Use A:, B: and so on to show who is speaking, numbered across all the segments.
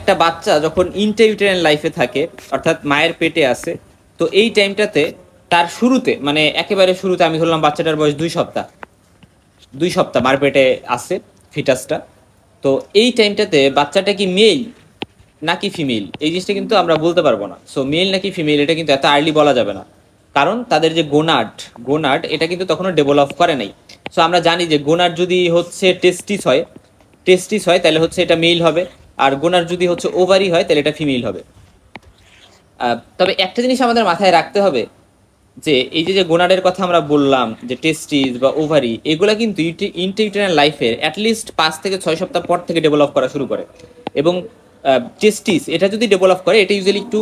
A: একটা বাচ্চা যখন ইন্ট্রাইউটেরাইন লাইফে থাকে, অর্থাৎ মায়ের পেটে আছে, তো এই টাইমটাতে তার শুরুতে, মানে একেবারে শুরুতে আমি ধরলাম বাচ্চাটার বয়স 2 সপ্তাহ, 2 সপ্তাহ মার পেটে আছে ফিটাসটা। তো এই টাইমটাতে বাচ্চাটা কি মেল নাকি ফিমেল, এই জিনিসটা কিন্তু আমরা বলতে পারবো না। সো মেল নাকি ফিমেল এটা কিন্তু এত আর্লি বলা যাবে না, কারণ তাদের যে গোনাড, গোনাড এটা কিন্তু তখনও ডেভেলপ করে নাই। সো আমরা জানি যে গোনাড যদি হচ্ছে টেস্টিস হয় তাহলে হচ্ছে এটা মেল হবে, আর গোনাড যদি হচ্ছে ওভারি হয় তাহলে এটা ফিমেল হবে। তবে একটা জিনিস আমাদের মাথায় রাখতে হবে যে এই যে গোনাডের কথা আমরা বললাম, যে টেস্টিস বা ওভারি, এগুলা কিন্তু ইন্ট্রাইউটেরাইন লাইফের অ্যাটলিস্ট 5 থেকে 6 সপ্তাহ পর থেকে ডেভেলপ করা শুরু করে। এবং টেস্টিস এটা যদি ডেভেলপ করে, এটা ইউজুয়ালি একটু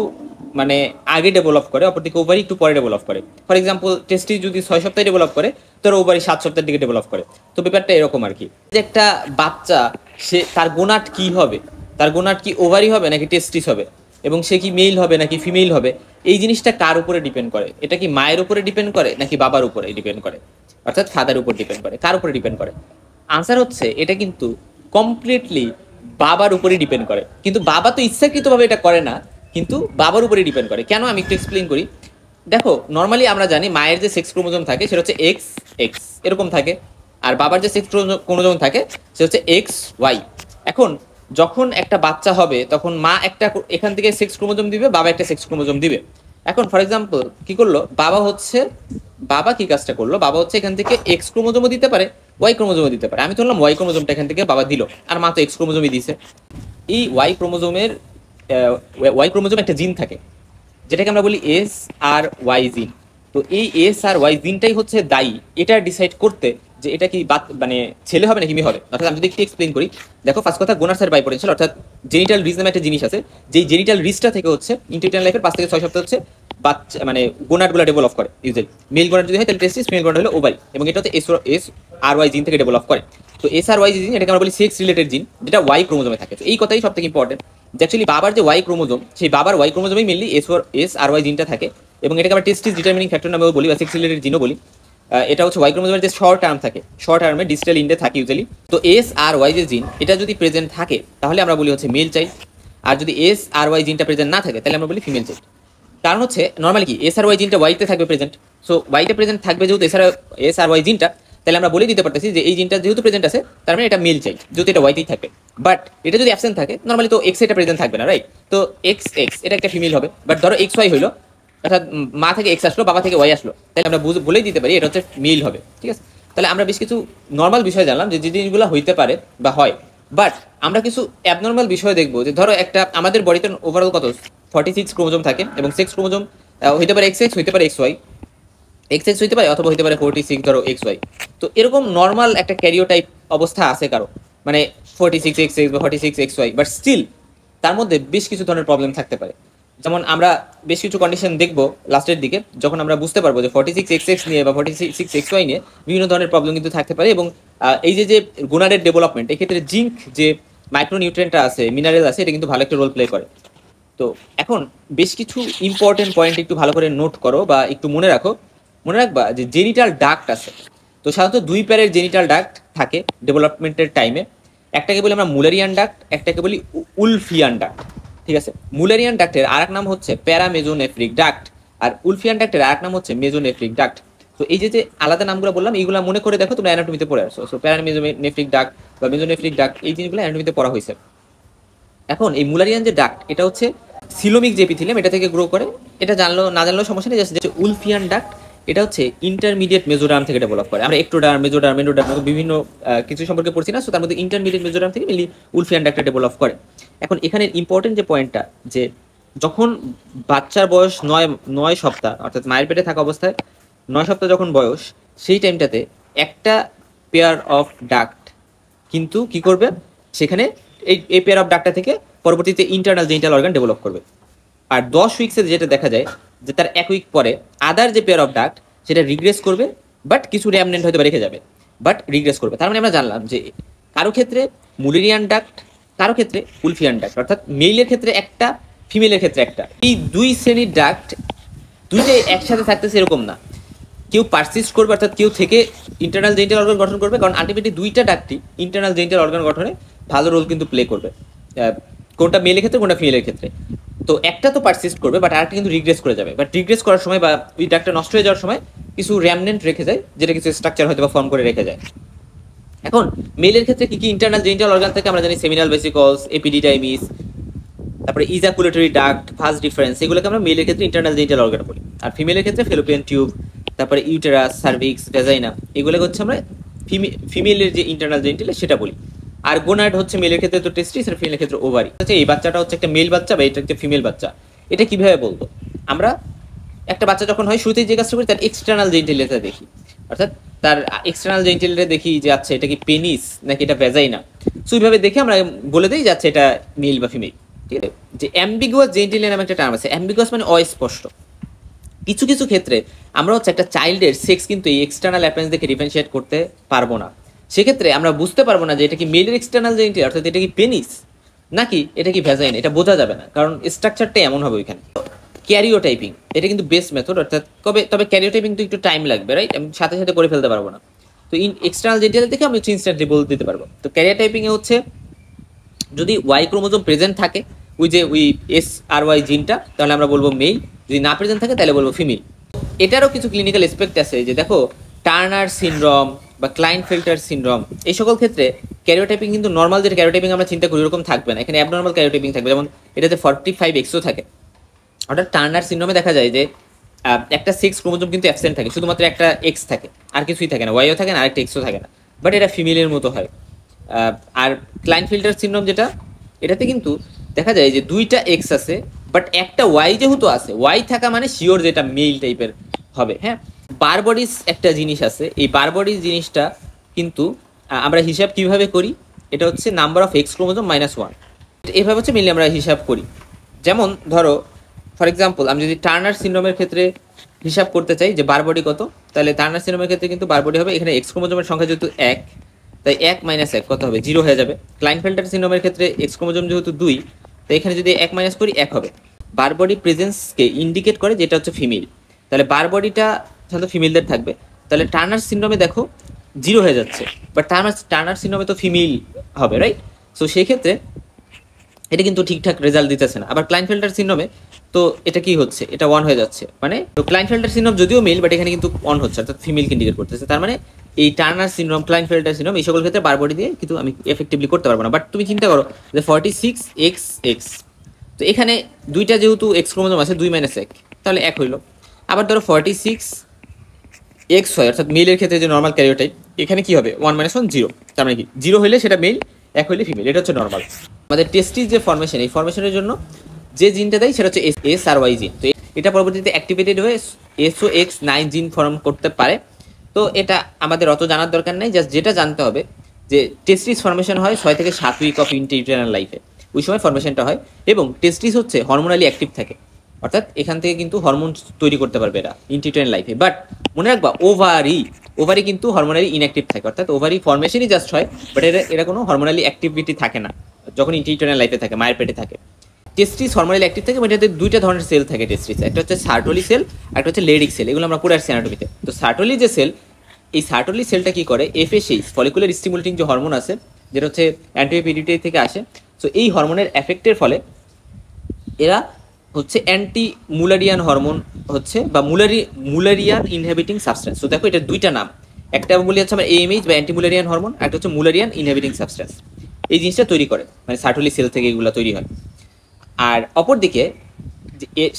A: মানে আগে ডেভেলপ করে, অপরদিকে ওভারি একটু পরে ডেভেলপ করে। ফর এক্সাম্পল, টেস্টিস যদি 6 সপ্তাহে ডেভেলপ করে, তোর ওভারি 7 সপ্তাহের দিকে ডেভেলপ করে। তো ব্যাপারটা এরকম আর কি, যে একটা বাচ্চা সে তার গোনাড কি হবে, তার গোনাড কি ওভারি হবে নাকি টেস্টিস হবে, এবং সে কি মেল হবে নাকি ফিমেল হবে, এই জিনিসটা কার উপরে ডিপেন্ড করে? এটা কি মায়ের উপরে ডিপেন্ড করে নাকি বাবার উপরে ডিপেন্ড করে, অর্থাৎ ফাদার উপর ডিপেন্ড করে? কার উপরে ডিপেন্ড করে? আনসার হচ্ছে এটা কিন্তু কমপ্লিটলি বাবার উপরে ডিপেন্ড করে। কিন্তু বাবা তো ইচ্ছাকৃতভাবে এটা করে না, কিন্তু বাবার উপরে ডিপেন্ড করে। কেন, আমি একটু এক্সপ্লেন করি। দেখো, নর্মালি আমরা জানি মায়ের যে সেক্স ক্রোমোজোম থাকে সেটা হচ্ছে এক্স এক্স এরকম থাকে, আর বাবার যে সেক্স ক্রোমোজোম থাকে সেটা হচ্ছে এক্স ওয়াই। এখন যখন একটা বাচ্চা হবে তখন মা একটা এখান থেকে সেক্স ক্রোমোজোম দিবে, বাবা একটা সেক্স ক্রোমোজোম দিবে। এখন ফর এক্সাম্পল কি করলো বাবা কি কাজটা করলো, বাবা হচ্ছে এখান থেকে এক্স ক্রোমোজোমও দিতে পারে, ওয়াই ক্রোমোজোমও দিতে পারে। আমি ধরলাম ওয়াই ক্রোমোজোমটা এখান থেকে বাবা দিল, আর মা তো এক্স ক্রোমোজোমই দিছে। এই ওয়াই ক্রোমোজোম একটা জিন থাকে, যেটাকে আমরা বলি এস আর ওয়াই জিন। তো এই এস আর ওয়াই জিনটাই হচ্ছে দায়ী এটা ডিসাইড করতে যে এটা কি মানে ছেলে হবে নাকি মেয়ে হবে। অর্থাৎ আমি যদি একটু এক্সপ্লেন করি, দেখো ফার্স্ট কথা, গোনাডস এর বাই পটেনশিয়াল, অর্থাৎ জেনিটাল রিজ নামে একটা জিনিস আছে, যেই জেনিটাল রিজটা থেকে হচ্ছে ইন্ট্রাইউটেরাইন লাইফের 5 থেকে 6 সপ্তাহ হচ্ছে বাচ্চা মানে গোনাডগুলো ডেভেলপ করে। ইউজুয়ালি মেল গোনাড যদি হয় তাহলে টেস্টিস, ফিমেল গোনাড হলো ওভারি, এবং এটা হচ্ছে এস আর ওয়াই জিন থেকে ডেভেলপ করে। তো এস আর ওয়াই জিন এটাকে আমরা বলি সেক্স রিলেটেড জিন, যেটা ওয়াই ক্রোমোজোমে থাকে। তো এই কথাই সব থেকে ইম্পর্টেন্ট, যে অ্যাকচুয়ালি বাবার যে ওয়াই ক্রোমোজোম, সেই বাবার ওয়াই ক্রোমোজোমেই মেনলি এস আর ওয়াই জিনটা থাকে, এবং এটাকে আমরা টেস্টিস ডিটারমিনিং ফ্যাক্টর নামেও বলি বা সেক্স রিলেটেড জিনও বলি। এটা হচ্ছে ওয়াই ক্রোমোজোমের যে শর্ট টার্ম থাকে, শর্ট টার্মে ডিজিটাল ইন্ডে থাকে ইউজুয়ালি। তো এস আর ওয়াই যে জিন এটা যদি প্রেজেন্ট থাকে তাহলে আমরা বলি হচ্ছে মেল চাইল্ড, আর যদি এস আর ওয়াই জিনটা প্রেজেন্ট না থাকে তাহলে আমরা বলি ফিমেল চাইল্ড। কারণ হচ্ছে নর্মালি কি এস আর ওয়াই জিনটা ওয়াইতে থাকবে প্রেজেন্ট, সো ওয়াইতে প্রেজেন্ট থাকবে যেহেতু এস আর ওয়াই জিনটা, তাহলে আমরা বলে দিতে পারতেছি যে এই জিনটা যেহেতু প্রেজেন্ট আছে তার মানে এটা মেল চাইল্ড, যেহেতু এটা ওয়াইতেই থাকবে। বাট এটা যদি অ্যাবসেন্ট থাকে, নর্মালি তো এক্স এটা প্রেজেন্ট থাকবে না, রাইট? তো এক্স এক্স এটা একটা ফিমেল হবে। বাট ধরো এক্স ওয়াই হইলো, অর্থাৎ মা থেকে এক্স আসলো, বাবা থেকে ওয়াই আসলো, তাহলে আমরা বলেই দিতে পারি এটা হচ্ছে মেল হবে। ঠিক আছে, তাহলে আমরা বেশ কিছু নর্মাল বিষয় জানলাম যে জিনিসগুলো হইতে পারে বা হয়। বাট আমরা কিছু অ্যাবনর্মাল বিষয় দেখবো, যে ধরো একটা আমাদের বডিতে ওভারঅল কত 46 ক্রোমোজোম থাকে, এবং সেক্স ক্রোমোজোম হইতে পারে এক্স এক্স, হইতে পারে এক্স ওয়াই, এক্স এক্স হইতে পারে, অথবা হইতে পারে 46 ধরো এক্স ওয়াই। তো এরকম নর্মাল একটা ক্যারিওটাইপ অবস্থা আছে কারো, মানে 46 এক্স এক্স বা 46 এক্স ওয়াই, বাট স্টিল তার মধ্যে বেশ কিছু ধরনের প্রবলেম থাকতে পারে। যেমন আমরা বেশ কিছু কন্ডিশন দেখবো লাস্টের দিকে, যখন আমরা বুঝতে পারবো যে 46 এক্স এক্স নিয়ে বা 46 এক্স ওয়াই নিয়ে বিভিন্ন ধরনের প্রবলেম কিন্তু থাকতে পারে। এবং এই যে গোনাডের ডেভেলপমেন্ট, এক্ষেত্রে জিঙ্ক যে মাইক্রোনিউট্রিয়েন্টটা আছে, মিনারেল আছে, এটা কিন্তু ভালো একটা রোল প্লে করে। তো এখন বেশ কিছু ইম্পর্টেন্ট পয়েন্ট একটু ভালো করে নোট করো বা একটু মনে রাখো। মনে রাখবা যে জেনিটাল ডাক্ট আছে, তো সাধারণত 2 পেয়ারের জেনিটাল ডাক্ট থাকে ডেভেলপমেন্টের টাইমে। একটাকে বলি আমরা মুলারিয়ান ডাক্ট, একটাকে বলি উলফিয়ান ডাক্ট। ঠিক আছে, মুলারিয়ান ডাক্টের আরেক নাম হচ্ছে প্যারামেজোনেফ্রিক ডাক্ট, আর উলফিয়ান ডাক্টের আরেক নাম হচ্ছে মেজোনেফ্রিক ডাক্ট। তো এই যে আলাদা নামগুলো বললাম, এইগুলো মনে করে দেখো, তোমরা অ্যানাটমিতে পড়ে আসছো। সো প্যারামেজোনেফ্রিক ডাক্ট বা মেজোনেফ্রিক ডাক্ট, এই জিনিসগুলো অ্যানাটমিতে পড়া হয়েছে। এখন এই মুলারিয়ান যে ডাক্ট, এটা হচ্ছে সিলোমিক যে এপিথেলিয়াম এটা থেকে গ্রো করে, এটা জানলো না জানলেও সমস্যা নেই। যে উলফিয়ান ডাক্ট, এটা হচ্ছে ইন্টারমিডিয়েট মেজোডার্ম থেকে ডেভেলপ করে। আমরা একটোডার্ম, মেজোডার্ম, এন্ডোডার্ম বিভিন্ন কিছু সম্পর্কে পড়ছি না, সো তার মধ্যে ইন্টারমিডিয়েট মেজোডার্ম থেকে মেনলি উলফিয়ান ডাক্টটা ডেভেলপ করে। এখন এখানে ইম্পর্টেন্ট যে পয়েন্টটা, যে যখন বাচ্চার বয়স 9 সপ্তাহ, অর্থাৎ মায়ের পেটে থাকা অবস্থায় 9 সপ্তাহ যখন বয়স, সেই টাইমটাতে একটা পেয়ার অফ ডাক্ট কিন্তু কি করবে, সেখানে এই পেয়ার অফ ডাক্টটা থেকে পরবর্তীতে ইন্টারনাল জেনিটাল অর্গান ডেভেলপ করবে। আর 10 উইক্সে যেটা দেখা যায় যে তার 1 উইক পরে আদার যে পেয়ার অফ ডাক্ট সেটা রিগ্রেস করবে, বাট কিছু র্যামনেন্ট হয়তো রেখে যাবে, বাট রিগ্রেস করবে। তার মানে আমরা জানলাম যে কারো ক্ষেত্রে মুলেরিয়ান ডাক্ট, কারো ক্ষেত্রে উলফিয়ান ডাক্ট, অর্থাৎ মেইলের ক্ষেত্রে একটা, ফিমেলের ক্ষেত্রে একটা। এই 2 শ্রেণীর ডাক্ট দুইটাই একসাথে থাকতেছে এরকম না, কেউ পারসিস্ট করবে, অর্থাৎ কেউ থেকে ইন্টারনাল জেনিটাল অর্গান গঠন করবে, কারণ আলটিমেটলি দুইটা ডাক্টই ইন্টারনাল জেনিটাল অর্গান গঠনে ভালো রোল কিন্তু প্লে করবে। কোনটা মেলের ক্ষেত্রে কোনটা ফিমেলের ক্ষেত্রে। তো একটা তো পারসিস্ট করবে, বাট আরেকটা কিন্তু রিগ্রেস করে যাবে। বাট রিগ্রেস করার সময় বা ওই ডাকটা নষ্ট হয়ে যাওয়ার সময় কিছু র্যামনেন্ট রেখে যায়, যেটা কিছু স্ট্রাকচার হয়তো বা ফর্ম করে রেখে যায়। এখন মেলের ক্ষেত্রে কি কি ইন্টারনাল জেনিটাল অর্গান থাকে আমরা জানি, সেমিনাল ভেসিকলস, এপিডিডাইমিস, তারপরে ইজাকুলেটরি ডাক্ট, ভাস ডিফারেন্স, এগুলোকে আমরা মেলের ক্ষেত্রে ইন্টারনাল জেনিটাল অর্গান বলি। আর ফিমেলের ক্ষেত্রে ফেলোপিয়ান টিউব, তারপরে ইউটেরাস, সার্ভিক্স, ভেজাইনা, এগুলোকে হচ্ছে আমরা ফিমেলের যে ইন্টারনাল জেনিটাল সেটা বলি। আর গোনাড হচ্ছে মেলের ক্ষেত্রে তো টেস্টিস, আর ফিমেলের ক্ষেত্রে ওভারি। আচ্ছা, এই বাচ্চাটা হচ্ছে একটা মেল বাচ্চা বা এটা একটা ফিমেল বাচ্চা, এটা কিভাবে বলবো? আমরা একটা বাচ্চা যখন হয় শুরুতেই যে কাজটা করি তার এক্সটার্নাল জেনিটালিটা দেখি, অর্থাৎ তার এক্সটার্নাল জেনিটালিটা দেখি যে আচ্ছা এটা কি পেনিস নাকি এটা ভ্যাজাইনা। সো ওইভাবে দেখে আমরা বলে দিই যাচ্ছে এটা মেল বা ফিমেল। ঠিক আছে, যে অ্যাম্বিগুয়াস জেনিটালিয়া নামে একটা টার্ম আছে। অ্যাম্বিগুয়াস মানে অস্পষ্ট। কিছু কিছু ক্ষেত্রে আমরা হচ্ছে একটা চাইল্ডের সেক্স কিন্তু এই এক্সটার্নাল অ্যাপিয়ারেন্স দেখে ডিফারেন্সিয়েট করতে পারবো না। সেক্ষেত্রে আমরা বুঝতে পারবো না যে এটা কি মেলের এক্সটার্নাল জেনিটালিয়া, অর্থাৎ এটা কি পেনিস নাকি এটা কি ভ্যাজাইনা, এটা বোঝা যাবে না, কারণ স্ট্রাকচারটা এমন হবে ওইখানে। ক্যারিওটাইপিং এটা কিন্তু বেস্ট মেথড, অর্থাৎ তবে ক্যারিওটাইপিং তো একটু টাইম লাগবে, রাইট? আমি সাথে সাথে করে ফেলতে পারবো না। তো এক্সটার্নাল জেনিটাল দেখে আমি ইনস্ট্যান্টলি বলে দিতে পারবো। তো ক্যারিওটাইপিং এ হচ্ছে যদি ওয়াই ক্রোমোজোম প্রেজেন্ট থাকে ওই এস আর ওয়াই জিনটা, তাহলে আমরা বলবো মেল। যদি না প্রেজেন্ট থাকে তাহলে বলবো ফিমেল। এটারও কিছু ক্লিনিক্যাল এসপেক্ট আছে, যে দেখো টার্নার সিনড্রোম বা ক্লাইনফেল্টার সিনড্রোম, এই সকল ক্ষেত্রে ক্যারিওটাইপিং কিন্তু নর্মাল যে ক্যারিওটাইপিং আমরা চিন্তা করি ওরকম থাকবে না, এখানে অ্যাবনর্মাল ক্যারিওটাইপিং থাকবে। যেমন এটাতে 45Xও থাকে। অর্থাৎ টার্নার সিনড্রোমে দেখা যায় যে একটা সেক্স ক্রোমোজোম কিন্তু অ্যাবসেন্ট থাকে, শুধুমাত্র একটা এক্স থাকে, আর কিছুই থাকে না, ওয়াইও থাকে না, আরেকটা এক্সও থাকে না, বাট এটা ফিমেলের মতো হয়। আর ক্লাইনফেল্টার সিনড্রোম যেটা, এটাতে কিন্তু দেখা যায় যে দুইটা এক্স আছে, বাট একটা ওয়াই যেহেতু আছে, ওয়াই থাকা মানে শিওর যেটা মেল টাইপের হবে। হ্যাঁ, বারবডিস একটা জিনিস আছে, এই বারবডিস জিনিসটা কিন্তু আমরা হিসাব কিভাবে করি, এটা হচ্ছে নাম্বার অফ এক্স ক্রোমোজোম -1। এভাবে হচ্ছে মেনলি আমরা হিসাব করি। যেমন ধরো ফর এক্সাম্পল আমি যদি টার্নার সিনড্রোমের ক্ষেত্রে হিসাব করতে চাই যে বারবডি কত, তাহলে টার্নার সিনড্রোমের ক্ষেত্রে কিন্তু বারবডি হবে, এখানে এক্স ক্রোমোজোমের সংখ্যা যেহেতু 1, তাই 1 - 1 কত হবে, 0 হয়ে যাবে। ক্লাইনফেল্টার সিনড্রোমের ক্ষেত্রে এক্স ক্রোমোজোম যেহেতু 2, তাই এখানে যদি 1 মাইনাস করি 1 হবে। বারবডি প্রেজেন্সকে ইন্ডিকেট করে যেটা হচ্ছে ফিমেল, তাহলে বারবডিটা সাধারণত ফিমেলদের থাকবে। তাহলে টার্নার সিনড্রোমে দেখো 0 হয়ে যাচ্ছে, বাট টার্নার সিনড্রোমে তো ফিমেল হবে, রাইট? সো সেই ক্ষেত্রে এটা কিন্তু ঠিকঠাক রেজাল্ট দিতেছে না। আবার ক্লাইনফেল্টার সিনড্রোমে তো এটা কি হচ্ছে, এটা 1 হয়ে যাচ্ছে, মানে তো ক্লাইনফেল্টার সিনড্রোম যদিও মেল, বাট এখানে কিন্তু 1 হচ্ছে, অর্থাৎ ফিমেলকে ইন্ডিকেট করতেছে। তার মানে এই টার্নার সিনড্রোম, ক্লাইনফেল্টার সিনড্রোম এই সকল ক্ষেত্রে বারবডি দিয়ে কিন্তু আমি এফেক্টিভলি করতে পারবো না। বাট তুমি চিন্তা করো যে 46XX, তো এখানে দুইটা যেহেতু এক্স ক্রোমোজোম আছে, 2 - 1, তাহলে 1 হইলো। আবার ধরো 46X হয়, অর্থাৎ মেলের ক্ষেত্রে যে নর্মাল ক্যারিওটাইপ, এখানে কি হবে 1 - 1 0, তার মানে কি 0 হইলে সেটা মেল, 1 হইলে ফিমেল, এটা হচ্ছে নর্মাল। আমাদের টেস্টিস যে ফর্মেশন, এই ফর্মেশনের জন্য যে জিনটা দেয় সেটা হচ্ছে এস আর ওয়াই জিন। তো এটা পরবর্তীতে অ্যাক্টিভেটেড হয়ে SOX9 জিন ফর্ম করতে পারে। তো এটা আমাদের অত জানার দরকার নেই, জাস্ট যেটা জানতে হবে যে টেস্টিস ফর্মেশন হয় 6 থেকে 7 উইক অফ ইন্টিউটেরাল লাইফে, ওই সময় ফর্মেশনটা হয়। এবং টেস্টিস হচ্ছে হরমোনালি অ্যাক্টিভ থাকে, অর্থাৎ এখান থেকে কিন্তু হরমোন তৈরি করতে পারবে এরা ইন্টিউটেরাল লাইফে। বাট মনে রাখবা ওভারি কিন্তু হরমোনালি ইনঅ্যাক্টিভ থাকে, অর্থাৎ ওভারি ফর্মেশনই জাস্ট হয়, বাট এরা কোনো হরমোনালি অ্যাক্টিভিটি থাকে না যখন ইন্টিউটেরাল লাইফে থাকে, মায়ের পেটে থাকে। টেস্টিস হরমোনালি অ্যাক্টিভ থাকে, এটাতে দুইটা ধরনের সেল থাকে টেস্টিস, একটা হচ্ছে সার্টোলি সেল, একটা হচ্ছে লেডিক সেল। এগুলো আমরা পড়ে আসছি অ্যানাটমিতে। তো সার্টোলি যে সেল, এই সার্টোলি সেলটা কি করে, FSH ফলিকুলার স্টিমুলেটিং যে হরমোন আছে, যেটা হচ্ছে অ্যান্টিপিডিউটারি থেকে আসে, সো এই হরমোনের এফেক্টের ফলে এরা হচ্ছে অ্যান্টি মুলারিয়ান হরমোন হচ্ছে, বা মুলারিয়ান ইনহেবিটিং সাবস্টেন্স। তো দেখো এটা দুইটা নাম, একটা বলি হচ্ছে আমরা AMH বা অ্যান্টি মুলারিয়ান হরমোন, একটা হচ্ছে মুলারিয়ান ইনহেবিটিং সাবস্টেন্স। এই জিনিসটা তৈরি করে, মানে সার্টোলি সেল থেকে এগুলো তৈরি হয়। আর অপরদিকে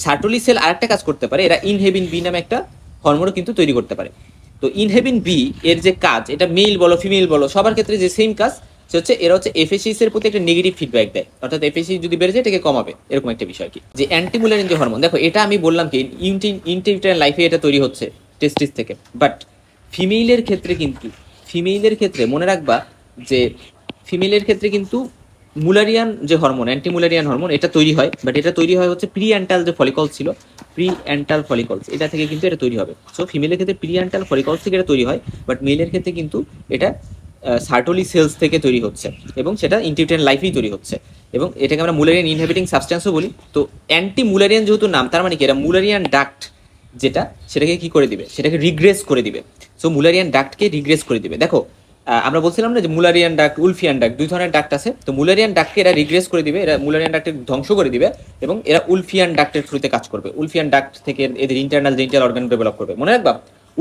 A: সার্টোলি সেল আরেকটা কাজ করতে পারে, এরা ইনহেবিন বি নামে একটা হরমোনও কিন্তু তৈরি করতে পারে। তো ইনহেবিন বি এর যে কাজ, এটা মেল বলো ফিমেল বলো সবার ক্ষেত্রে যে সেম কাজ, সে হচ্ছে এরা হচ্ছে FSH এর প্রতি একটা নেগেটিভ ফিডব্যাক দেয়, অর্থাৎ FSH যদি বেড়ে যায় এটাকে কমাবে, এরকম একটা বিষয় কি। যে অ্যান্টিমুলারিন যে হরমোন, দেখো এটা আমি বললাম কি ইন্টিউটেরাল লাইফে এটা তৈরি হচ্ছে টেস্টিস থেকে, বাট ফিমেলের ক্ষেত্রে মনে রাখবা যে ফিমেলের ক্ষেত্রে কিন্তু মুলারিয়ান যে হরমোন, অ্যান্টিমুলারিয়ান হরমোন, এটা তৈরি হয়, বাট এটা তৈরি হয় হচ্ছে প্রিঅ্যান্টাল যে ফলিকলস ছিল, প্রিঅ্যান্টাল ফলিকলস, এটা থেকে কিন্তু এটা তৈরি হবে। সো ফিমেলের ক্ষেত্রে প্রিঅ্যান্টাল ফলিকলস থেকে এটা তৈরি হয়, বাট মেলের ক্ষেত্রে কিন্তু এটা সার্টোলি সেলস থেকে তৈরি হচ্ছে, এবং সেটা ইন্টিউটেরাল লাইফেই তৈরি হচ্ছে, এবং এটাকে আমরা মুলারিয়ান ইনহেবিটিং সাবস্টেন্সও বলি। তো অ্যান্টি মুলারিয়ান যেহেতু নাম, তার মানে কি এরা মুলারিয়ান ডাক্ট যেটা, সেটাকে কি করে দিবে, সেটাকে রিগ্রেস করে দিবে। সো মুলারিয়ান ডাক্টকে রিগ্রেস করে দিবে। দেখো আমরা বলছিলাম না যে মুলারিয়ান ডাক্ট, উলফিয়ান ডাক্ট, দুই ধরনের ডাক্ট আছে। তো মুলারিয়ান ডাক্টকে এরা রিগ্রেস করে দিবে, এরা মুলারিয়ান ডাক্টের ধ্বংস করে দিবে এবং এরা উলফিয়ান ডাক্টের থ্রুতে কাজ করবে। উলফিয়ান ডাক্ট থেকে এদের ইন্টারনাল জেনিটাল অর্গান ডেভেলপ করবে। মনে রাখবা,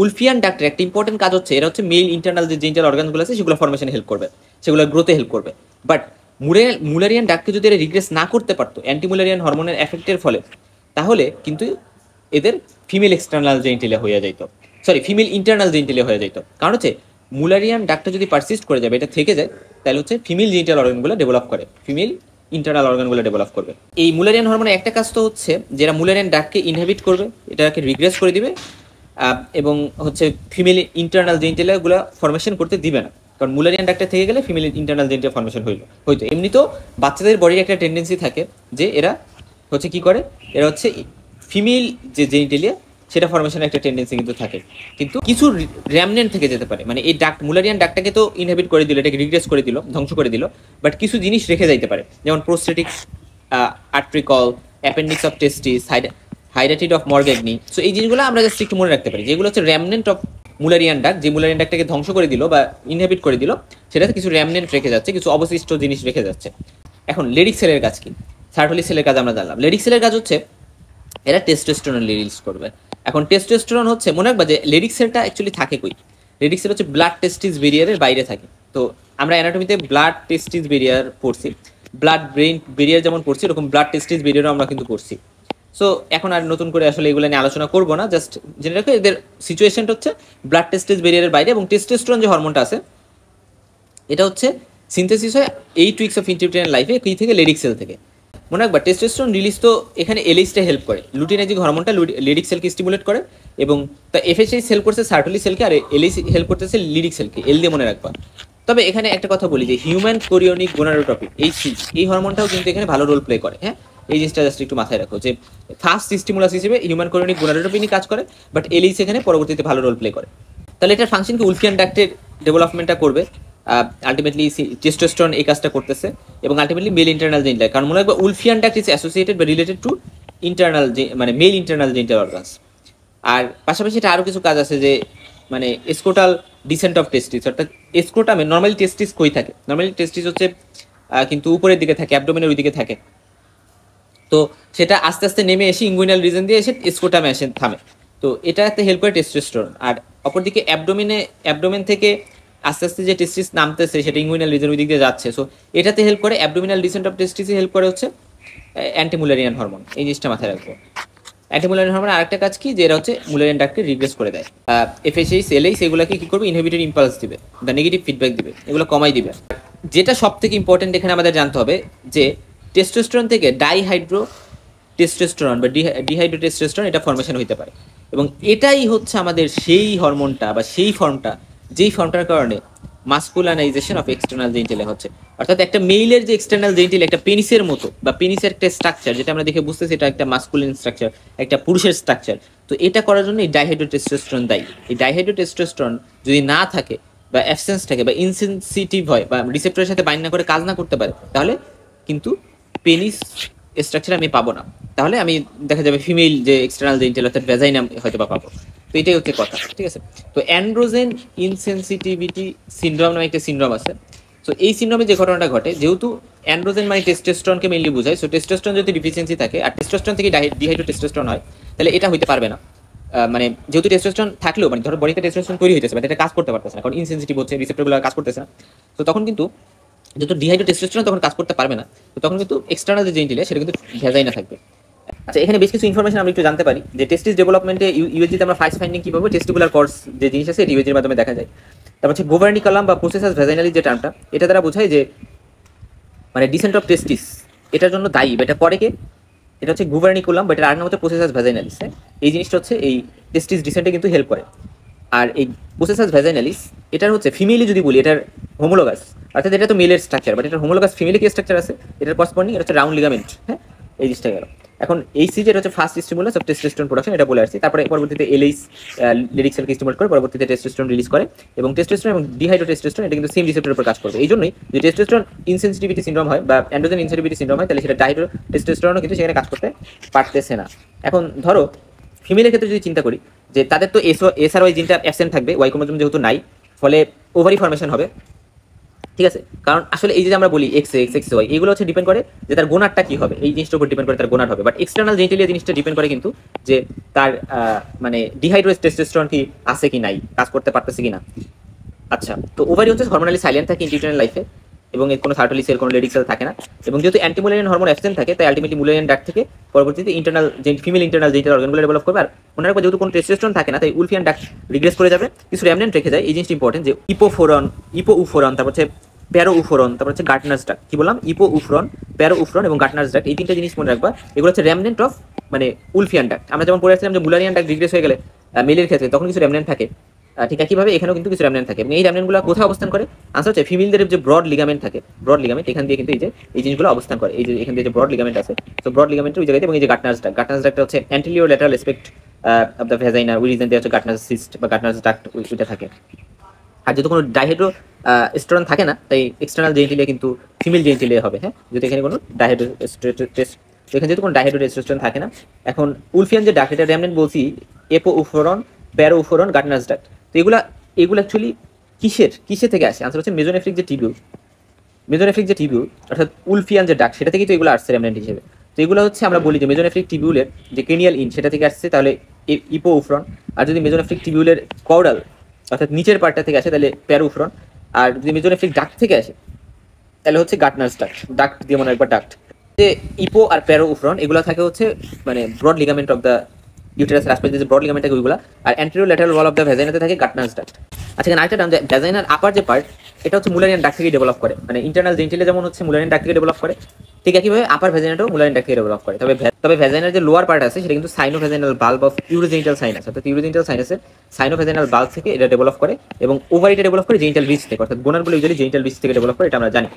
A: উলফিয়ান ডাক্টের একটা ইম্পর্টেন্ট কাজ হচ্ছে এরা হচ্ছে মেল ইন্টারনাল যে জেনিটাল অর্গানগুলো আছে সেগুলো ফর্মেশনে হেল্প করবে, সেগুলো গ্রোথে হেল্প করবে। বাট মুলারিয়ান ডাক্টকে যদি এরা রিগ্রেস না করতে পারতো অ্যান্টিমুলারিয়ান হরমোনের এফেক্টের ফলে, তাহলে কিন্তু এদের ফিমেল এক্সটার্নাল জেনিটালিয়া হয়ে যেত, সরি ফিমেল ইন্টারনাল জেনিটালিয়া হয়ে যেত। কারণ হচ্ছে মুলারিয়ান ডাক্টটা যদি পারসিস্ট করে যাবে, এটা থেকে যায়, তাহলে হচ্ছে ফিমেল জেনিটাল অর্গানগুলো ডেভেলপ করে, ফিমেল ইন্টারনাল অর্গানগুলো ডেভেলপ করবে। এই মুলারিয়ান হরমোনের একটা কাজ তো হচ্ছে যেটা মুলারিয়ান ডাক্টকে ইনহিবিট করবে, এটাকে রিগ্রেস করে দিবে এবং হচ্ছে ফিমেল ইন্টারনাল জেনিটালিয়াগুলো ফর্মেশন করতে দিবে না। কারণ মুলারিয়ান ডাক্টার থেকে গেলে ফিমেল ইন্টারনাল জেনিটালিয়া ফর্মেশন হইতো। এমনিতেও বাচ্চাদের বডির একটা টেন্ডেন্সি থাকে যে এরা হচ্ছে কি করে, এরা হচ্ছে ফিমেল যে জেনিটালিয়া সেটা ফর্মেশনের একটা টেন্ডেন্সি কিন্তু থাকে, কিন্তু কিছু র্যামনেন্ট থেকে যেতে পারে। মানে এই ডাক্ট, মুলারিয়ান ডাক্টটাকে তো ইনহিবিট করে দিল, এটাকে রিগ্রেস করে দিল, ধ্বংস করে দিল, বাট কিছু জিনিস রেখে যাইতে পারে, যেমন prostatic utricle, appendix of testis, হাইড্রাটিড অফ মরগ্যাগনি। সো এই জিনিসগুলো আমরা জাস্ট একটু মনে রাখতে পারি, যেগুলো হচ্ছে র্যামনেন্ট অফ মুলারিয়ান ডাক্ট, যে মুলারিয়ান ডাক্টটাকে ধ্বংস করে দিল বা ইনহিবিট করে দিল, সেটাতে কিছু র্যামনেন্ট রেখে যাচ্ছে, কিছু অবশিষ্ট জিনিস রেখে যাচ্ছে। এখন লেডিক সেলের কাজ কি? সার্টোলি সেলের কাজ আমরা জানলাম। লেডিক সেলের কাজ হচ্ছে এরা টেস্টোস্টেরন রিলিজ করবে। এখন টেস্টোস্টেরন হচ্ছে, মনে রাখবা যে লেডিক সেলটা অ্যাকচুয়ালি থাকে কই? লেডিক সেল হচ্ছে ব্লাড টেস্টিস বেরিয়ারের বাইরে থাকে। তো আমরা অ্যানাটমিতে ব্লাড টেস্টিস বেরিয়ার পড়ছি, ব্লাড ব্রেইন বেরিয়ার যেমন পড়ছি, এরকম ব্লাড টেস্টিস বেরিয়ারও আমরা কিন্তু পড়ছি। সো এখন আর নতুন করে আসলে এগুলো নিয়ে আলোচনা করবো না, জাস্ট জেনে রাখো এদের সিচুয়েশনটা হচ্ছে ব্লাড টেস্টিস বেরিয়ারের বাইরে। এবং টেস্টোস্টেরন যে হরমোনটা আছে এটা হচ্ছে সিনথেসিস হয় 8 উইকস অফ ইন্ট্রাউটেরাইন লাইফে, কি থেকে? লেডিক সেল থেকে। মনে রাখবা টেস্টোস্টেরন রিলিজ তো এখানে এলএইচটা হেল্প করে, লুটিনার্জিক হরমোনটা লেডিক সেলকে স্টিমুলেট করে, এবং তা এফএসএইচ হেল্প করছে সার্টোলি সেলকে, আর এলএইচ হেল্প করতেছে লিডিক সেলকে। এল দিয়ে মনে রাখবা। তবে এখানে একটা কথা বলি যে হিউম্যান কোরিওনিক গোনাডোট্রপিন, এই হরমোনটাও কিন্তু এখানে ভালো রোল প্লে করে। হ্যাঁ, এই জিনিসটা জাস্ট একটু মাথায় রাখো যে ফার্স্ট স্টিমুলাস হিসেবে হিউম্যান কোরিওনিক গোনাডোট্রপিনই কাজ করে, বাট এলএইচ এখানে পরবর্তীতে ভালো রোল প্লে করে। তাহলে এটার ফাংশন কি? উলফিয়ান ডাক্টের ডেভেলপমেন্টটা করবে, আলটিমেটলি টেস্টোস্টেরন এই কাজটা করতেছে, এবং আলটিমেটলি মেল ইন্টারনাল জেনিটাল। কারণ মনে রাখবে উলফিয়ান ডাক্ট ইজ অ্যাসোসিয়েটেড বা রিলেটেড টু ইন্টারনাল, মানে মেল ইন্টারনাল জেনিটাল অর্গানস। আর পাশাপাশি এটা আরও কিছু কাজ আছে, যে মানে স্ক্রোটাল ডিসেন্ট অফ টেস্টিস, অর্থাৎ স্ক্রোটামে নর্মালি টেস্টিস কই থাকে? নর্মালি টেস্টিস হচ্ছে কিন্তু উপরের দিকে থাকে, অ্যাবডোমেনের ওই দিকে থাকে। তো সেটা আস্তে আস্তে নেমে এসে ইঙ্গুইনাল রিজন দিয়ে এসে স্ক্রোটামে এসে থামে। তো এটাতে হেল্প করে টেস্টোস্টেরন। আর অপরদিকে অ্যাবডোমেন থেকে আস্তে আস্তে যে টেস্টিস নামতেছে সেটা ইঙ্গুইনাল রিজন ওই দিক দিয়ে যাচ্ছে। সো এটাতে হেল্প করে, অ্যাবডোমিনাল ডিসেন্ট অফ টেস্টিসে হেল্প করে হচ্ছে অ্যান্টিমুলারিয়ান হরমোন। এই জিনিসটা মাথায় রাখবো। অ্যান্টিমুলারিয়ান হরমোনের আরেকটা কাজ কি? যে এটা হচ্ছে মুলারিয়ান ডাক্টকে রিগ্রেস করে দেয়। এফএসএইচ, এলএইচ এগুলোকে কি করবে? ইনহিবিটর ইম্পালস দিবে, দ্য নেগেটিভ ফিডব্যাক দিবে, এগুলো কমাই দিবে। যেটা সব থেকে ইম্পর্টেন্ট এখানে আমাদের জানতে হবে যে টেস্টোস্টেরন থেকে ডাইহাইড্রো টেস্টোস্টেরন বা ডিহাইড্রো টেস্টোস্টেরন এটা ফর্মেশন হইতে পারে, এবং এটাই হচ্ছে আমাদের সেই হরমোনটা বা সেই ফর্মটা, যেই ফর্মটার কারণে মাস্কুলানাইজেশন অফ এক্সটার্নাল জেনিটালিয়া হচ্ছে। অর্থাৎ একটা মেইলের যে এক্সটার্নাল জেনিটালিয়া একটা পেনিসের মতো, বা পেনিসের একটা স্ট্রাকচার যেটা আমরা দেখে বুঝতেছি এটা একটা মাস্কুলিন স্ট্রাকচার, একটা পুরুষের স্ট্রাকচার। তো এটা করার জন্য এই ডাইহাইড্রো টেস্টোস্টেরন দায়ী। এই ডাইহাইড্রো টেস্টোস্টেরন যদি না থাকে বা অ্যাবসেন্স থাকে বা ইনসেনসিটিভ হয় বা রিসেপ্টরের সাথে বাইন্ড না করে কাজ না করতে পারে, তাহলে কিন্তু পেনিস স্ট্রাকচার আমি পাবো না। তাহলে আমি দেখা যাবে ফিমেল যে এক্সটার্নাল জেনিটাল অর্থাৎ ভ্যাজাইনা হয়তো বা পাবো। তো এটাই হচ্ছে কথা, ঠিক আছে? তো অ্যান্ড্রোজেন ইনসেনসিটিভিটি সিনড্রোম নামে একটা সিনড্রোম আছে। সো এই সিনড্রোমে যে ঘটনাটা ঘটে, যেহেতু অ্যান্ড্রোজেন মানে টেস্টোস্টেরনকে মেইনলি বোঝায়, সো টেস্টোস্টেরন যদি ডিফিসিয়েন্সি থাকে আর টেস্টোস্টেরন থেকে ডিহাইড্রো টেস্টোস্টেরন হয়, তাহলে এটা হইতে পারবে না। মানে যেহেতু টেস্টোস্টেরন থাকলেও, মানে ধরো বডিতে টেস্টোস্টেরন তৈরি হইতেছে, বাট এটা কাজ করতে পারতেছে না, কারণ ইনসেনসিটিভ হচ্ছে, রিসেপ্টরগুলো কাজ করতেছে না। তো তখন কিন্তু যেহেতু ডিহাইড্রো টেস্টোস্টেরন তখন কাজ করতে পারবে না, তো তখন কিন্তু এক্সটার্নাল যে জেনিটালিয়া সেটা কিন্তু ভ্যাজাইনা থাকবে। আচ্ছা, এখানে বেশ কিছু ইনফরমেশন আমরা একটু জানতে পারি যে টেস্টিস ডেভেলপমেন্টে ইউএসজিতে আমরা ফার্স্ট ফাইন্ডিং কীভাবে টেস্টিকুলার কর্স যে জিনিস আছে ইউএসজির মাধ্যমে দেখা যায়। তারপর হচ্ছে গোভার্নিকালাম বা প্রসেসাস ভ্যাজাইনালি যে টার্মটা, এটা দ্বারা বোঝায় যে মানে ডিসেন্ট অফ টেস্টিস এটার জন্য দায়ী, এটা করে কে? এটা হচ্ছে গুভার্নিকুলাম, বাট এর আর নাম হচ্ছে প্রসেসাস ভ্যাজাইনালিস। এই জিনিসটা হচ্ছে এই টেস্টিস ডিসেন্টে কিন্তু হেল্প করে। আর এই প্রসেসাস ভ্যাজাইনালিস এটার হচ্ছে ফিমেলি যদি বলি, এটার হোমোলোগাস, অর্থাৎ এটা তো মেলের স্ট্রাকচার, বাট এটার হোমোলোগাস ফিমেলি কি স্ট্রাকচার আছে, এটার করেসপন্ডিং এটা হচ্ছে রাউন্ড লিগামেন্ট। হ্যাঁ, এই জিনিসটা গেল। এখন এই সিজ এটা হচ্ছে first stimulus of testosterone production, এটা বলে আসছি। তারপরে পরবর্তীতে এলএইচ লেডিক সেলকে স্টিমুলেট করে, পরবর্তীতে টেস্টোস্টেরন রিলিজ করে, এবং টেস্টোস্টেরন এবং ডিহাইড্রো টেস্টোস্টেরন এটা কিন্তু সেম রিসেপ্টরের উপর কাজ করবে। এই জন্যই যে টেস্টোস্টেরন ইনসেনসিটিভিটি সিনড্রোম হয় বা অ্যান্ড্রোজেন ইনসেনসিটিভিটি সিনড্রোম হয়, তাহলে সেটা ডাইহাইড্রো টেস্টোস্টেরনও কিন্তু সেখানে কাজ করতে পারতেছে না। এখন ধরো ফিমেলের ক্ষেত্রে যদি চিন্তা করি যে তাদের তো এস আর ওয়াই জিনটা অ্যাবসেন্ট থাকবে, ওয়াই ক্রোমোজোম যেহেতু নাই, ফলে ওভারি ফর্মেশন হবে, ঠিক আছে। কারণ আসলে এই যে আমরা বলি এক্স এক্স এক্স ওয়াই, এগুলো হচ্ছে ডিপেন্ড করে যে তার গোনারটা কি হবে, এই জিনিসটার উপর ডিপেন্ড করে তার গোনার হবে। বাট এক্সটার্নাল জেনিটালিয়া জিনিসটা ডিপেন্ড করে কিন্তু যে তার মানে ডিহাইড্রেট টেস্টোস্টেরন কি আছে কি নাই, কাজ করতে পারতেছে কি না। আচ্ছা, তো ওভারি হচ্ছে হরমোনালি সাইলেন্ট থাকে ইন্টিউটেরিয়াল লাইফে, এবং এর কোনো সার্টোলি সেল কোনো লেডিক সেল থাকে না। এবং যেহেতু অ্যান্টিমুলারিয়ান হরমোন অ্যাবসেন্ট থাকে, তাই আলটিমেটলি মুলারিয়ান ডাক্ট থেকে পরবর্তীতে ইন্টারনাল ফিমেল ইন্টারনাল জেনিটাল অর্গানগুলো ডেভেলপ করবে। আর ওনার যেহেতু কোনো টেস্টোস্টেরন থাকে না, তাই উলফিয়ান ডাক্ট রিগ্রেস করে যাবে, কিছু রেমনেন্ট রেখে যায়। এই জিনিসটা ইম্পর্টেন্ট যে ইপোউফোরন, তারপর হচ্ছে প্যারোউফোরন, তারপর হচ্ছে গার্টনার্স ডাক্ট। কি বললাম? ইপোউফোরন, প্যারোউফোরন এবং গার্টনার্স ডাক্ট, এই তিনটা জিনিস মনে রাখবা। এগুলো হচ্ছে রেমনেন্ট অফ মানে উলফিয়ান ডাক্ট। আমরা যেমন পড়ে আসছিলাম যে মুলারিয়ান ডাক্ট রিগ্রেস হয়ে গেলে মেলের ক্ষেত্রে তখন কিছু রেমনেন্ট থাকে, ঠিক একইভাবে এখানেও কিন্তু কিছু রেমনেন্ট থাকে। এবং এই রেমনেন্টগুলো কোথায় অবস্থান করে? আনসার হচ্ছে ফিমেলদের যে ব্রড লিগামেন্ট থাকে, ব্রড লিগামেন্ট, এখান দিয়ে কিন্তু এই জিনিসগুলো অবস্থান করে। এই যে এখান দিয়ে যে ব্রড লিগামেন্ট আছে, তো ব্রড লিগামেন্টের ওই জায়গাতে। এবং এই যে গার্টনার্স ডাক্ট হচ্ছে anterior lateral aspect of the vagina, ওই রিজনটা হচ্ছে গার্টনার্স সিস্ট বা গার্টনার্স ডাক্ট, ওইটা থাকে। আর যেহেতু কোনো ডাইহাইড্রো স্টোরন থাকে না, তাই এক্সটার্নাল জেনিটালিয়া কিন্তু ফিমেল জেনিটালিয়া হবে। হ্যাঁ, যদি এখানে কোনো ডাইহাইড্রো এখানে যেহেতু কোনো ডাইহাইড্রো টেস্টোস্টেরন থাকে না। এখন উলফিয়ান যে ডাক্ট, এটা রেমনেন্ট বলছি এপোউফোরন, প্যারোউফোরন, গার্টনার্স ডাক্ট। তো এগুলো অ্যাকচুয়ালি কিসের থেকে আসে? আনসার হচ্ছে মেজোনেফ্রিক যে টিবিউল, অর্থাৎ উলফিয়ান যে ডাক্ট, সেটা থেকেই তো এগুলো আসছে রেমনেন্ট হিসেবে। তো এগুলো হচ্ছে আমরা বলি যে মেজোনেফ্রিক টিবিউলের যে ক্রেনিয়াল ইন, সেটা থেকে আসছে, তাহলে ইপোউফ্রন। আর যদি মেজোনেফ্রিক টিবিউলের কর্ডাল অর্থাৎ নিচের পার্টটা থেকে আসে, তাহলে প্যারোউফ্রন। আর যদি মেজোনেফ্রিক ডাক্ট থেকে আসে, তাহলে হচ্ছে গার্টনার্স ডাক্ট দিয়ে মনে একবার ডাক্ট। যে ইপো আর প্যারোউফ্রন এগুলো থাকে হচ্ছে মানে broad ligament of the uterus আশপাশে যে ব্রড লিগামেন্ট থাকে ওইগুলো। আর anterior lateral wall of the ভ্যাজাইনাতে থাকে গার্টনার্স ডাক্ট। আচ্ছা, এখানে আরেকটা টার্ম, যে ভ্যাজাইনার আপার যে পার্ট, এটা হচ্ছে মুলারিয়ান ডাক্ট থেকে ডেভেলপ করে। মানে ইন্টারনাল জেনিটালিয়া যেমন হচ্ছে মুলারিয়ান ডাক্ট থেকে ডেভেলপ করে, ঠিক একইভাবে আপার ভ্যাজাইনাটাও মুলারিয়ান ডাক্ট থেকে ডেভেলপ করে। তবে ভ্যাজাইনার যে লোয়ার পার্ট আছে, সেটা কিন্তু সাইনোভ্যাজাইনাল বাল্ব অফ ইউরোজেনিটাল সাইনাস, অর্থাৎ ইউরোজেনিটাল সাইনাসের সাইনোভ্যাজাইনাল বাল্ব থেকে এটা ডেভেলপ করে। এবং ওভারিটা ডেভেলপ করে জেনিটাল রিচ থেকে, অর্থাৎ গোনারগুলো ইউজুয়ালি জেনিটাল রিচ থেকে ডেভেলপ করে, এটা আমরা জানি।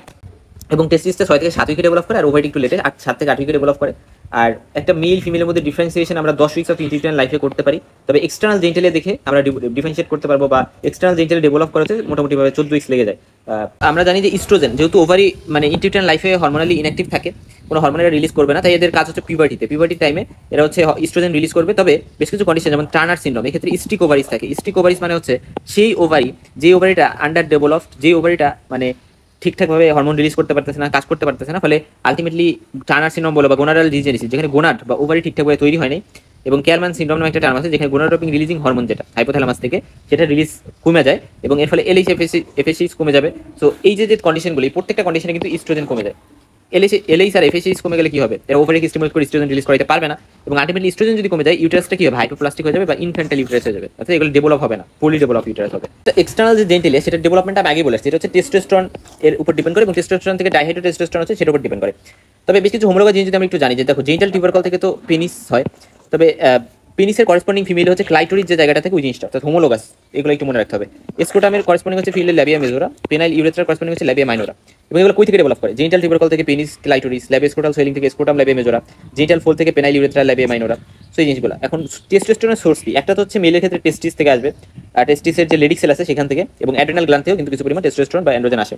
A: এবং টেস্টিসটা 6 থেকে 7 উইকে ডেভেলপ করে, আর ওভারিটি একটু লেটে 7 থেকে 8 উইকে ডেভেলপ করে। আর একটা মেল ফিমেলের মধ্যে ডিফারেন্সিয়েশন আমরা 10 উইকস অফ ইন্টিউটেরিয়াল লাইফে করতে পারি। তবে এক্সটার্নাল জেনিটালিয়া দেখে আমরা ডিফারেন্সিয়েট করতে পারবো, বা এক্সটার্নাল জেনিটালিয়া ডেভেলপ করতে মোটামুটিভাবে 14 উইকস লেগে যায়। আমরা জানি যে ইস্ট্রোজেন যেহেতু ওভারি মানে ইন্টিউটেরিয়াল লাইফে হরমোনালি ইনঅ্যাক্টিভ থাকে, কোনো হরমোনের রিলিজ করবে না, তাই এদের কাজ হচ্ছে পিউবার্টি টাইমে এরা হচ্ছে ইস্ট্রোজেন রিলিজ করবে। তবে বেশ কিছু কন্ডিশন, যেমন টার্নার সিনড্রোম, এক্ষেত্রে স্টিক ওভারিস থাকে। স্টিক ওভারিস মানে হচ্ছে সেই ওভারি, যে ওভারিটা আন্ডার ডেভেলপড, যে ওভারিটা মানে ঠিকঠাকভাবে হরমোন রিলিজ করতে পারতেছে না, কাজ করতে পারতেছে না, ফলে আলটিমেটলি টার্নার সিনড্রোম বলে, বা গোনাডাল ডিজেনেসিস, যেখানে গোনাড বা ওভারি ঠিকঠাকভাবে তৈরি হয় নাই। এবং কেয়ারম্যান সিনড্রোম নামে একটা টার্ম আছে, যেখানে গোনাডোপিং রিলিজিং হরমোন, যেটা হাইপোথ্যালামাস থেকে, সেটা রিলিজ কমে যায়, এবং এর ফলে এলএইচ এফএসএইচ কমে যাবে। সো এই যে কন্ডিশনগুলো, এই প্রত্যেকটা কন্ডিশনে কিন্তু ইস্ট্রোজেন কমে যায়। এলএইচ আর এফএসএইচ কমে গেলে কি হবে? এরা ওভারিকে স্টিমুলেট করে ইস্ট্রোজেন রিলিজ করাতে পারবে না, এবং আলটিমেটলি ইস্ট্রোজেন যদি কমে যায়, ইউটেরাসটা কি হবে? হাইপোপ্লাস্টিক হয়ে যাবে বা ইনফ্যান্টাইল ইউটেরাস হয়ে যাবে, অর্থাৎ এগুলো ডেভেলপ হবে না, ফুলি ডেভেলপ ইউটেরাস হবে। তো এক্সটার্নাল যে জেনিটালিয়া, সেটা ডেভেলপমেন্ট আমি আগে বলেছি, এটা হচ্ছে টেস্টোস্টেরন এর উপর ডিপেন্ড করে, এবং টেস্টোস্টেরন থেকে ডাইহাইড্রো টেস্টোস্টেরন হচ্ছে সেটার উপর ডিপেন্ড করে। তবে বেশ কিছু হোমোলোগাস জিনিস যদি আমরা একটু জানি, যে দেখো জেনিটাল টিউবারকল থেকে তো পেনিস হয়, তবে পেনিসের করেসপন্ডিং ফিমেল হচ্ছে ক্লাইটোরিস যে জায়গাটা থেকে, ওই জিনিসটা, অর্থাৎ হোমোলোগাস, এগুলো একটু মনে রাখতে হবে। স্ক্রোটামের করেসপন্ডিং হচ্ছে ফিমেলের ল্যাবিয়া মেজোরা, পেনাইল ইউরেথ্রার করেসপন্ডিং হচ্ছে ল্যাবিয়া মাইনোরা। এবং এগুলো কই থেকে ডেভেলপ করে? জেনিটাল টিউবারকল থেকে penis clitoris, labia scrotal swelling থেকে স্ক্রোটাম ল্যাবিয়া মেজোরা, জেনিটাল ফোল থেকে penile urethra labia minora. So এই জিনিসগুলো। এখন টেস্টোস্টেরনের সোর্স কি? একটা তো হচ্ছে মেলের ক্ষেত্রে টেস্টিস থেকে আসবে, আর টেস্টিসের যে লেডিক সেল আছে সেখান থেকে, এবং অ্যাড্রেনাল গ্ল্যান্ড থেকেও কিন্তু কিছু পরিমাণ টেস্টোস্টেরন বা অ্যান্ড্রোজেন আসে।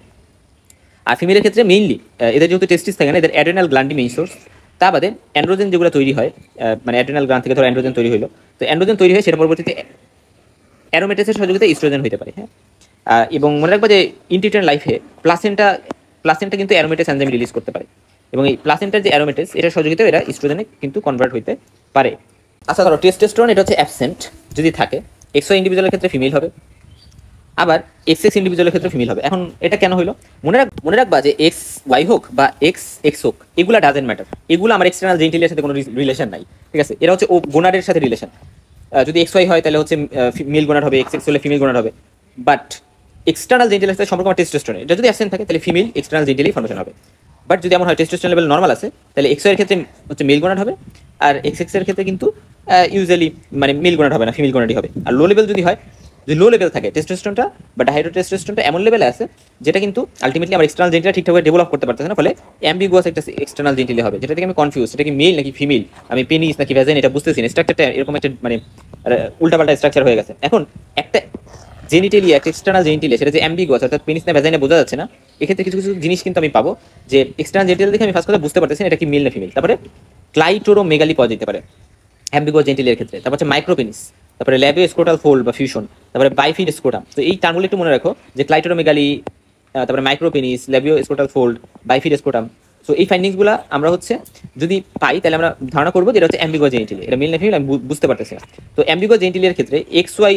A: আর ফিমেলের ক্ষেত্রে মেইনলি এদের যেহেতু টেস্টিস থাকে না, এদের অ্যাড্রেনাল গ্ল্যান্ডই মেইন সোর্স। তা বাদে অ্যান্ড্রোজেন যেগুলো তৈরি হয়, মানে অ্যাড্রেনাল গ্ল্যান্ড থেকে ধরো অ্যান্ড্রোজেন তৈরি হলো, তো অ্যান্ড্রোজেন তৈরি হয়, সেটা পরবর্তীতে অ্যারোমেটেসের সহযোগিতায় ইস্ট্রোজেন হতে পারে। হ্যাঁ, এবং মনে রাখবা যে ইন্টিউটেরিয়াল লাইফে প্লাসেন্টা কিন্তু অ্যারোমেটেস এনজাইম রিলিজ করতে পারে, এবং এই প্লাসেন্টার যে অ্যারোমেটেস, এটার সহযোগিতায় এরা ইস্ট্রোজেনে কিন্তু কনভার্ট হতে পারে। আচ্ছা, ধরো টেস্টোস্টেরন এটা হচ্ছে অ্যাবসেন্ট যদি থাকে, এক্স ওয়াই ইন্ডিভিজুয়ালের ক্ষেত্রে ফিমেল হবে, আবার এক্স এক্স ইন্ডিভিজুয়ালের ক্ষেত্রে ফিমেল হবে। এখন এটা কেন হলো? মনে রাখবা যে এক্স ওয়াই হোক বা এক্স এক্স হোক, এগুলা ডাজেন্ট ম্যাটার, এগুলো আমার এক্সটার্নাল জেনিটালিয়ার সাথে কোনো রিলেশন নাই, ঠিক আছে? এরা হচ্ছে ও গোনাডের সাথে রিলেশন। যদি এক্স ওয়াই হয়, তাহলে হচ্ছে মেল গোনাড হবে, এক্স এক্স হলে ফিমেল গোনাড হবে। বাট এক্সটার্নাল জেনিটালিয়ার সাথে সম্পর্ক আমার টেস্টোস্টেরন, এটা যদি অ্যাবসেন্ট থাকে, তাহলে ফিমেল এক্সটার্নাল জেনিটালি ফর্মেশন হবে। বাট যদি এমন হয় টেস্টোস্টেরন লেভেল নর্মাল আছে, তাহলে এক্স ওয়াই এর ক্ষেত্রে হচ্ছে মেল গোনাড হবে, আর এক্স এক্স এর ক্ষেত্রে কিন্তু ইউজুয়ালি মানে মেল গোনাড হবে না, ফিমেল গোনাডই হবে। আর লো লেভেল যদি হয়, যদি লো লেভেল থাকে টেস্টোস্টেরনটা বা ডাইহাইড্রো টেস্টোস্টেরনটা এমন লেভেলে আছে, যেটা কিন্তু আলটিমেটলি আমার এক্সটার্নাল জেনিটালিয়া ঠিকঠাকভাবে ডেভেলপ করতে পারতেছে না, ফলে অ্যাম্বিগুয়াস একটা এক্সটার্নাল জেনিটালিয়া হবে, যেটা থেকে আমি কনফিউজ, সেটা কি মেল নাকি ফিমেল, আমি পেনিস নাকি ভ্যাজাইন এটা বুঝতেছি না, স্ট্রাকচারটা এরকম একটা মানে উল্টাপাল্টা স্ট্রাকচার হয়ে গেছে। এখন একটা জেনিটালিয়া, একটা এক্সটার্নাল জেনিটালিয়া, সেটা যে অ্যাম্বিগুয়াস, অর্থাৎ পেনিস না ভ্যাজাইনে বোঝা যাচ্ছে না, এক্ষেত্রে কিছু কিছু জিনিস কিন্তু আমি পাবো, যে এক্সটার্নাল জেনিটালিয়া দেখে আমি ফার্স্ট কথা বুঝতে পারতেছি না এটা কি মেল না ফিমেল। তারপরে ক্লাইটোরোমেগালি পাওয়া যেতে পারে অ্যাম্বিগুয়াস জেনিটালিয়ার ক্ষেত্রে। তারপর হচ্ছে মাইক্রোপেনিস, তারপরে ল্যাবিও স্ক্রোটাল ফোল্ড বা ফিউশন, তারপরে বাইফিড স্ক্রোটাম। তো এই টার্মগুলো একটু মনে রাখো, যে ক্লাইটোরোমেগালি, তারপরে micropenis, ল্যাবিও scrotal fold, বাইফিড scrotum. So এই ফাইন্ডিংসগুলো আমরা হচ্ছে যদি পাই তাহলে আমরা ধারণা করবো যে এটা হচ্ছে অ্যাম্বিগুয়াস জেনিটালি, এটা মেল না ফিমেল আমি বুঝতে পারতেছি না। তো অ্যাম্বিগুয়াস জেনিটালির ক্ষেত্রে XY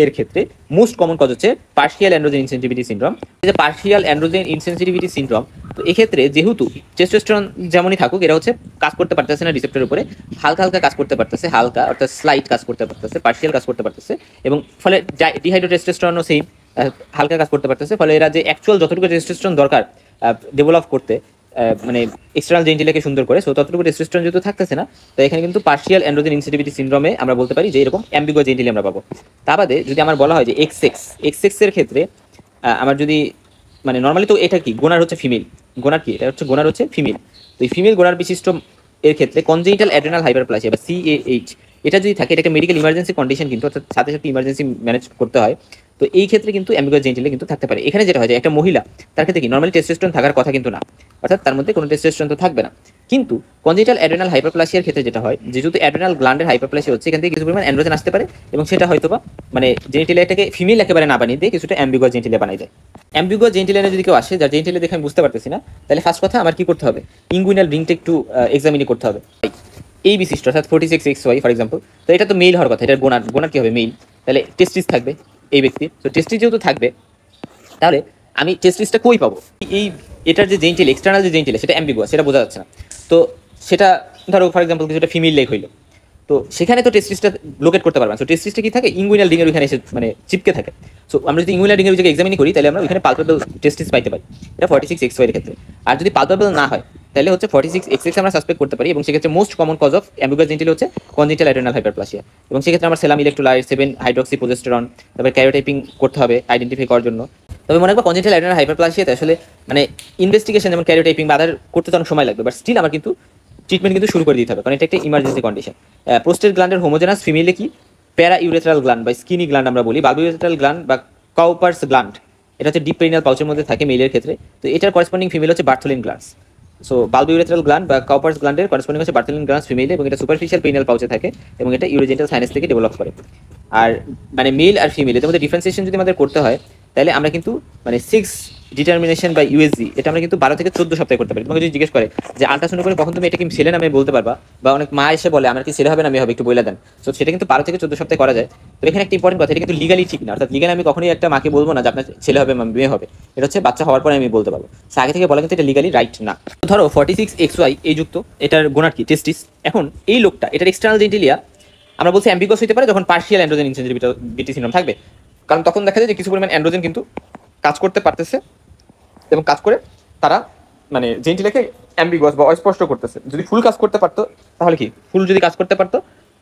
A: এর ক্ষেত্রে মোস্ট কমন কজ হচ্ছে পার্শিয়াল অ্যান্ড্রোজেন ইনসেনসিটিভিটি সিনড্রোম। এই যে পার্শিয়াল অ্যান্ড্রোজেন ইনসেনসিটিভিটি সিনড্রোম, তো এক্ষেত্রে যেহেতু টেস্টোস্টেরন যেমনই থাকুক, এটা হচ্ছে কাজ করতে পারতেছে না রিসেপ্টরের উপরে, হালকা হালকা কাজ করতে পারতেছে, হালকা অর্থাৎ স্লাইট কাজ করতে পারতেছে, পার্শিয়াল কাজ করতে পারতেছে, এবং ফলে ডিহাইড্রোটেস্টোস্টেরনও সেম হালকা কাজ করতে পারতেছে। ফলে এরা যে অ্যাকচুয়াল যতটুকু টেস্টোস্টেরন দরকার ডেভেলপ করতে, মানে এক্সটার্নাল জেনিটালিয়াকে সুন্দর করে, সো ততটুকু টেস্টোস্টেরন যেহেতু থাকতেছে না, তো এখানে কিন্তু পার্শিয়াল অ্যান্ড্রোজেন ইনসেনসিটিভিটি সিনড্রোমে আমরা বলতে পারি যে এরকম অ্যাম্বিগুয়াস জেনিটালি আমরা পাবো। তা বাদে যদি আমার বলা হয় যে XX এর ক্ষেত্রে আমার যদি মানে নর্মালি তো এটা কি গোনার হচ্ছে ফিমেল, গোনার কি এটা হচ্ছে গোনার হচ্ছে ফিমেল। তো এই ফিমেল গোনার বিশিষ্ট এর ক্ষেত্রে কনজেনিটাল অ্যাড্রেনাল হাইপারপ্লাসিয়া বা CAH এটা যদি থাকে, এটাকে মেডিকেল ইমার্জেন্সি কন্ডিশন, কিন্তু অর্থাৎ সাথে সাথে ইমার্জেন্সি ম্যানেজ করতে হয়। তো এই ক্ষেত্রে কিন্তু অ্যাম্বিগুয়াস জেনিটালি কিন্তু থাকতে পারে। এখানে যেটা হয় যে একটা মহিলা, তার ক্ষেত্রে কি নর্মালি টেস্টোস্টেরন থাকার কথা কিন্তু না, অর্থাৎ তার মধ্যে কোনো টেস্টোস্টেরন তো থাকবে না। কিন্তু কনজেনিটাল অ্যাড্রেনাল হাইপারপ্লাসিয়ার ক্ষেত্রে যেটা হয়, যে যেহেতু অ্যাড্রেনাল গ্ল্যান্ডের হাইপারপ্লাসিয়া হচ্ছে, এখান থেকে কিছু পরিমাণ অ্যান্ড্রোজেন আসতে পারে, এবং সেটা হয়তো বা মানে জেনিটালিয়াটাকে ফিমেল একেবারে না বানিয়ে দিয়ে কিছুটা অ্যাম্বিগুয়াস জেনিটালিয়া বানিয়ে দেয়। অ্যাম্বিগুয়াস জেনিটালিয়া যদি কেউ আসে, যার জেনিটালিয়া দেখে আমি বুঝতে পারতেছি না, তাহলে ফার্স্ট কথা আমার কি করতে হবে, ইঙ্গুইনাল রিংটা একটু এক্সামিন করতে হবে। এই বিশিষ্ট অর্থাৎ 46XY ফর এক্সাম্পল, তো এটা তো মেল হওয়ার কথা, এটার গোনার গোনার কি হবে মেল, তাহলে টেস্টিস থাকবে এই ব্যক্তির। তো টেস্টিস যেহেতু থাকবে, তাহলে আমি টেস্টিসটা কই পাবো? এই এটার যে জেনিটালি এক্সটার্নাল যে জেনিটালি সেটা অ্যাম্বিগুয়াস, সেটা বোঝা যাচ্ছে না। তো সেটা ধরো ফর এক্সাম্পল কিছুটা ফিমেল লেগ হইলো, তো সেখানে তো টেস্টিসটা লোকেট করতে পারবে না। তো টেস্টিসটা কি থাকে, ইঙ্গুইনাল রিংয়ের ওইখানে এসে মানে চিপকে থাকে। সো আমরা যদি ইঙ্গুইনাল রিংয়ের ওইটাকে এক্সামিন করি, তাহলে আমরা ওইখানে পালপেবল টেস্টিস পাইতে পারি, এটা 46XY এর ক্ষেত্রে। আর যদি পালপেবল না হয়, তাহলে হচ্ছে 46XX আমরা সাসপেক্ট করতে পারি, এবং সেক্ষেত্রে most common cause of ambiguous genitalia হচ্ছে কনজেনিটাল অ্যাড্রেনাল হাইপারপ্লাসিয়া। এবং সেক্ষেত্রে আমরা সেলাম ইলেক্ট্রোলাইট, 7-হাইড্রক্সিপ্রোজেস্টেরন, তারপরে ক্যারিওটাইপিং করতে হবে আইডেন্টিফাই করার জন্য। তবে মনে রাখবো কনজেনিটাল অ্যাড্রেনাল হাইপারপ্লাসিয়াতে আসলে মানে ইনভেস্টিগেশন যেমন ক্যারিওটাইপিং বা আদার করতে তো অনেক সময় লাগবে, বাট স্টিল আমার কিন্তু ট্রিটমেন্ট কিন্তু শুরু করে দিতে হবে, কারণ এটা একটা ইমার্জেন্সি কন্ডিশন। প্রোস্টেট গ্ল্যান্ডের হোমোজেনাস ফিমেলে কি প্যারা ইউরেথ্রাল গ্ল্যান্ড বা স্কিনি গ্ল্যান্ড আমরা বলি, বাল্ব ইউরেথ্রাল গ্ল্যান্ড বা কাউপার্স গ্ল্যান্ড, এটা হচ্ছে ডিপ পেরিনাল পাউচের মধ্যে থাকে মেলের ক্ষেত্রে। তো এটার করেসপন্ডিং ফিমেল হচ্ছে Bartholin glands. So bulb urethral gland বা কাউপার্স গ্ল্যান্ডের করেসপন্ডিং হচ্ছে বার্থোলিন গ্ল্যান্ডস ফিমেলে, এবং এটা সুপারফিশিয়াল পেরিনাল পাউচে থাকে, এবং এটা ইউরোজেন্টাল সাইনাস থেকে ডেভেলপ করে। আর মানে মেল আর ফিমেল এদের মধ্যে ডিফারেন্সিয়েশন যদি আমাদের করতে হয়, তাহলে আমরা কিন্তু মানে 6 ডিটারমিনেশন বা USG এটা আমরা কিন্তু 12 থেকে 14 সপ্তাহে করতে পারি। তোমাকে যদি জিজ্ঞেস করে যে আল্ট্রাসাউন্ড করে কখন তুমি এটা কি ছেলে নামে বলতে পারবা, বা অনেক মা এসে বলে আমার কি ছেলে হবে না মেয়ে হবে একটু বলে দেন, সো সেটা কিন্তু 12 থেকে 14 সপ্তাহে করা যায়। তো এখানে একটা ইম্পর্টেন্ট কথা, এটা কিন্তু লিগালি ঠিক না, অর্থাৎ লিগালি আমি কখনোই একটা মাকে বলবো না যে আপনার ছেলে হবে বা মেয়ে হবে, এটা হচ্ছে বাচ্চা হওয়ার পরে আমি বলতে পারবো। আগে থেকে বলা কিন্তু এটা লিগালি রাইট না। তো ধরো 46XY এই যুক্ত, এটার গোনার কি টেস্টিস। এখন এই লোকটা এটার এক্সটার্নাল জেনিটালিয়া আমরা বলছি অ্যাম্বিগুয়াস হতে পারে যখন পার্শিয়াল অ্যান্ড্রোজেন ইনসেনসিটিভিটি সিনড্রোম থাকবে, কারণ তখন দেখা যায় যে কিছু পরিমাণ অ্যান্ড্রোজেন কিন্তু কাজ করতে পারতেছে, এবং কাজ করে তারা মানে জেনিটালিয়াকে অ্যাম্বিগুয়াস বা অস্পষ্ট করতেছে। যদি ফুল কাজ করতে পারতো, তাহলে কি ফুল যদি কাজ করতে পারতো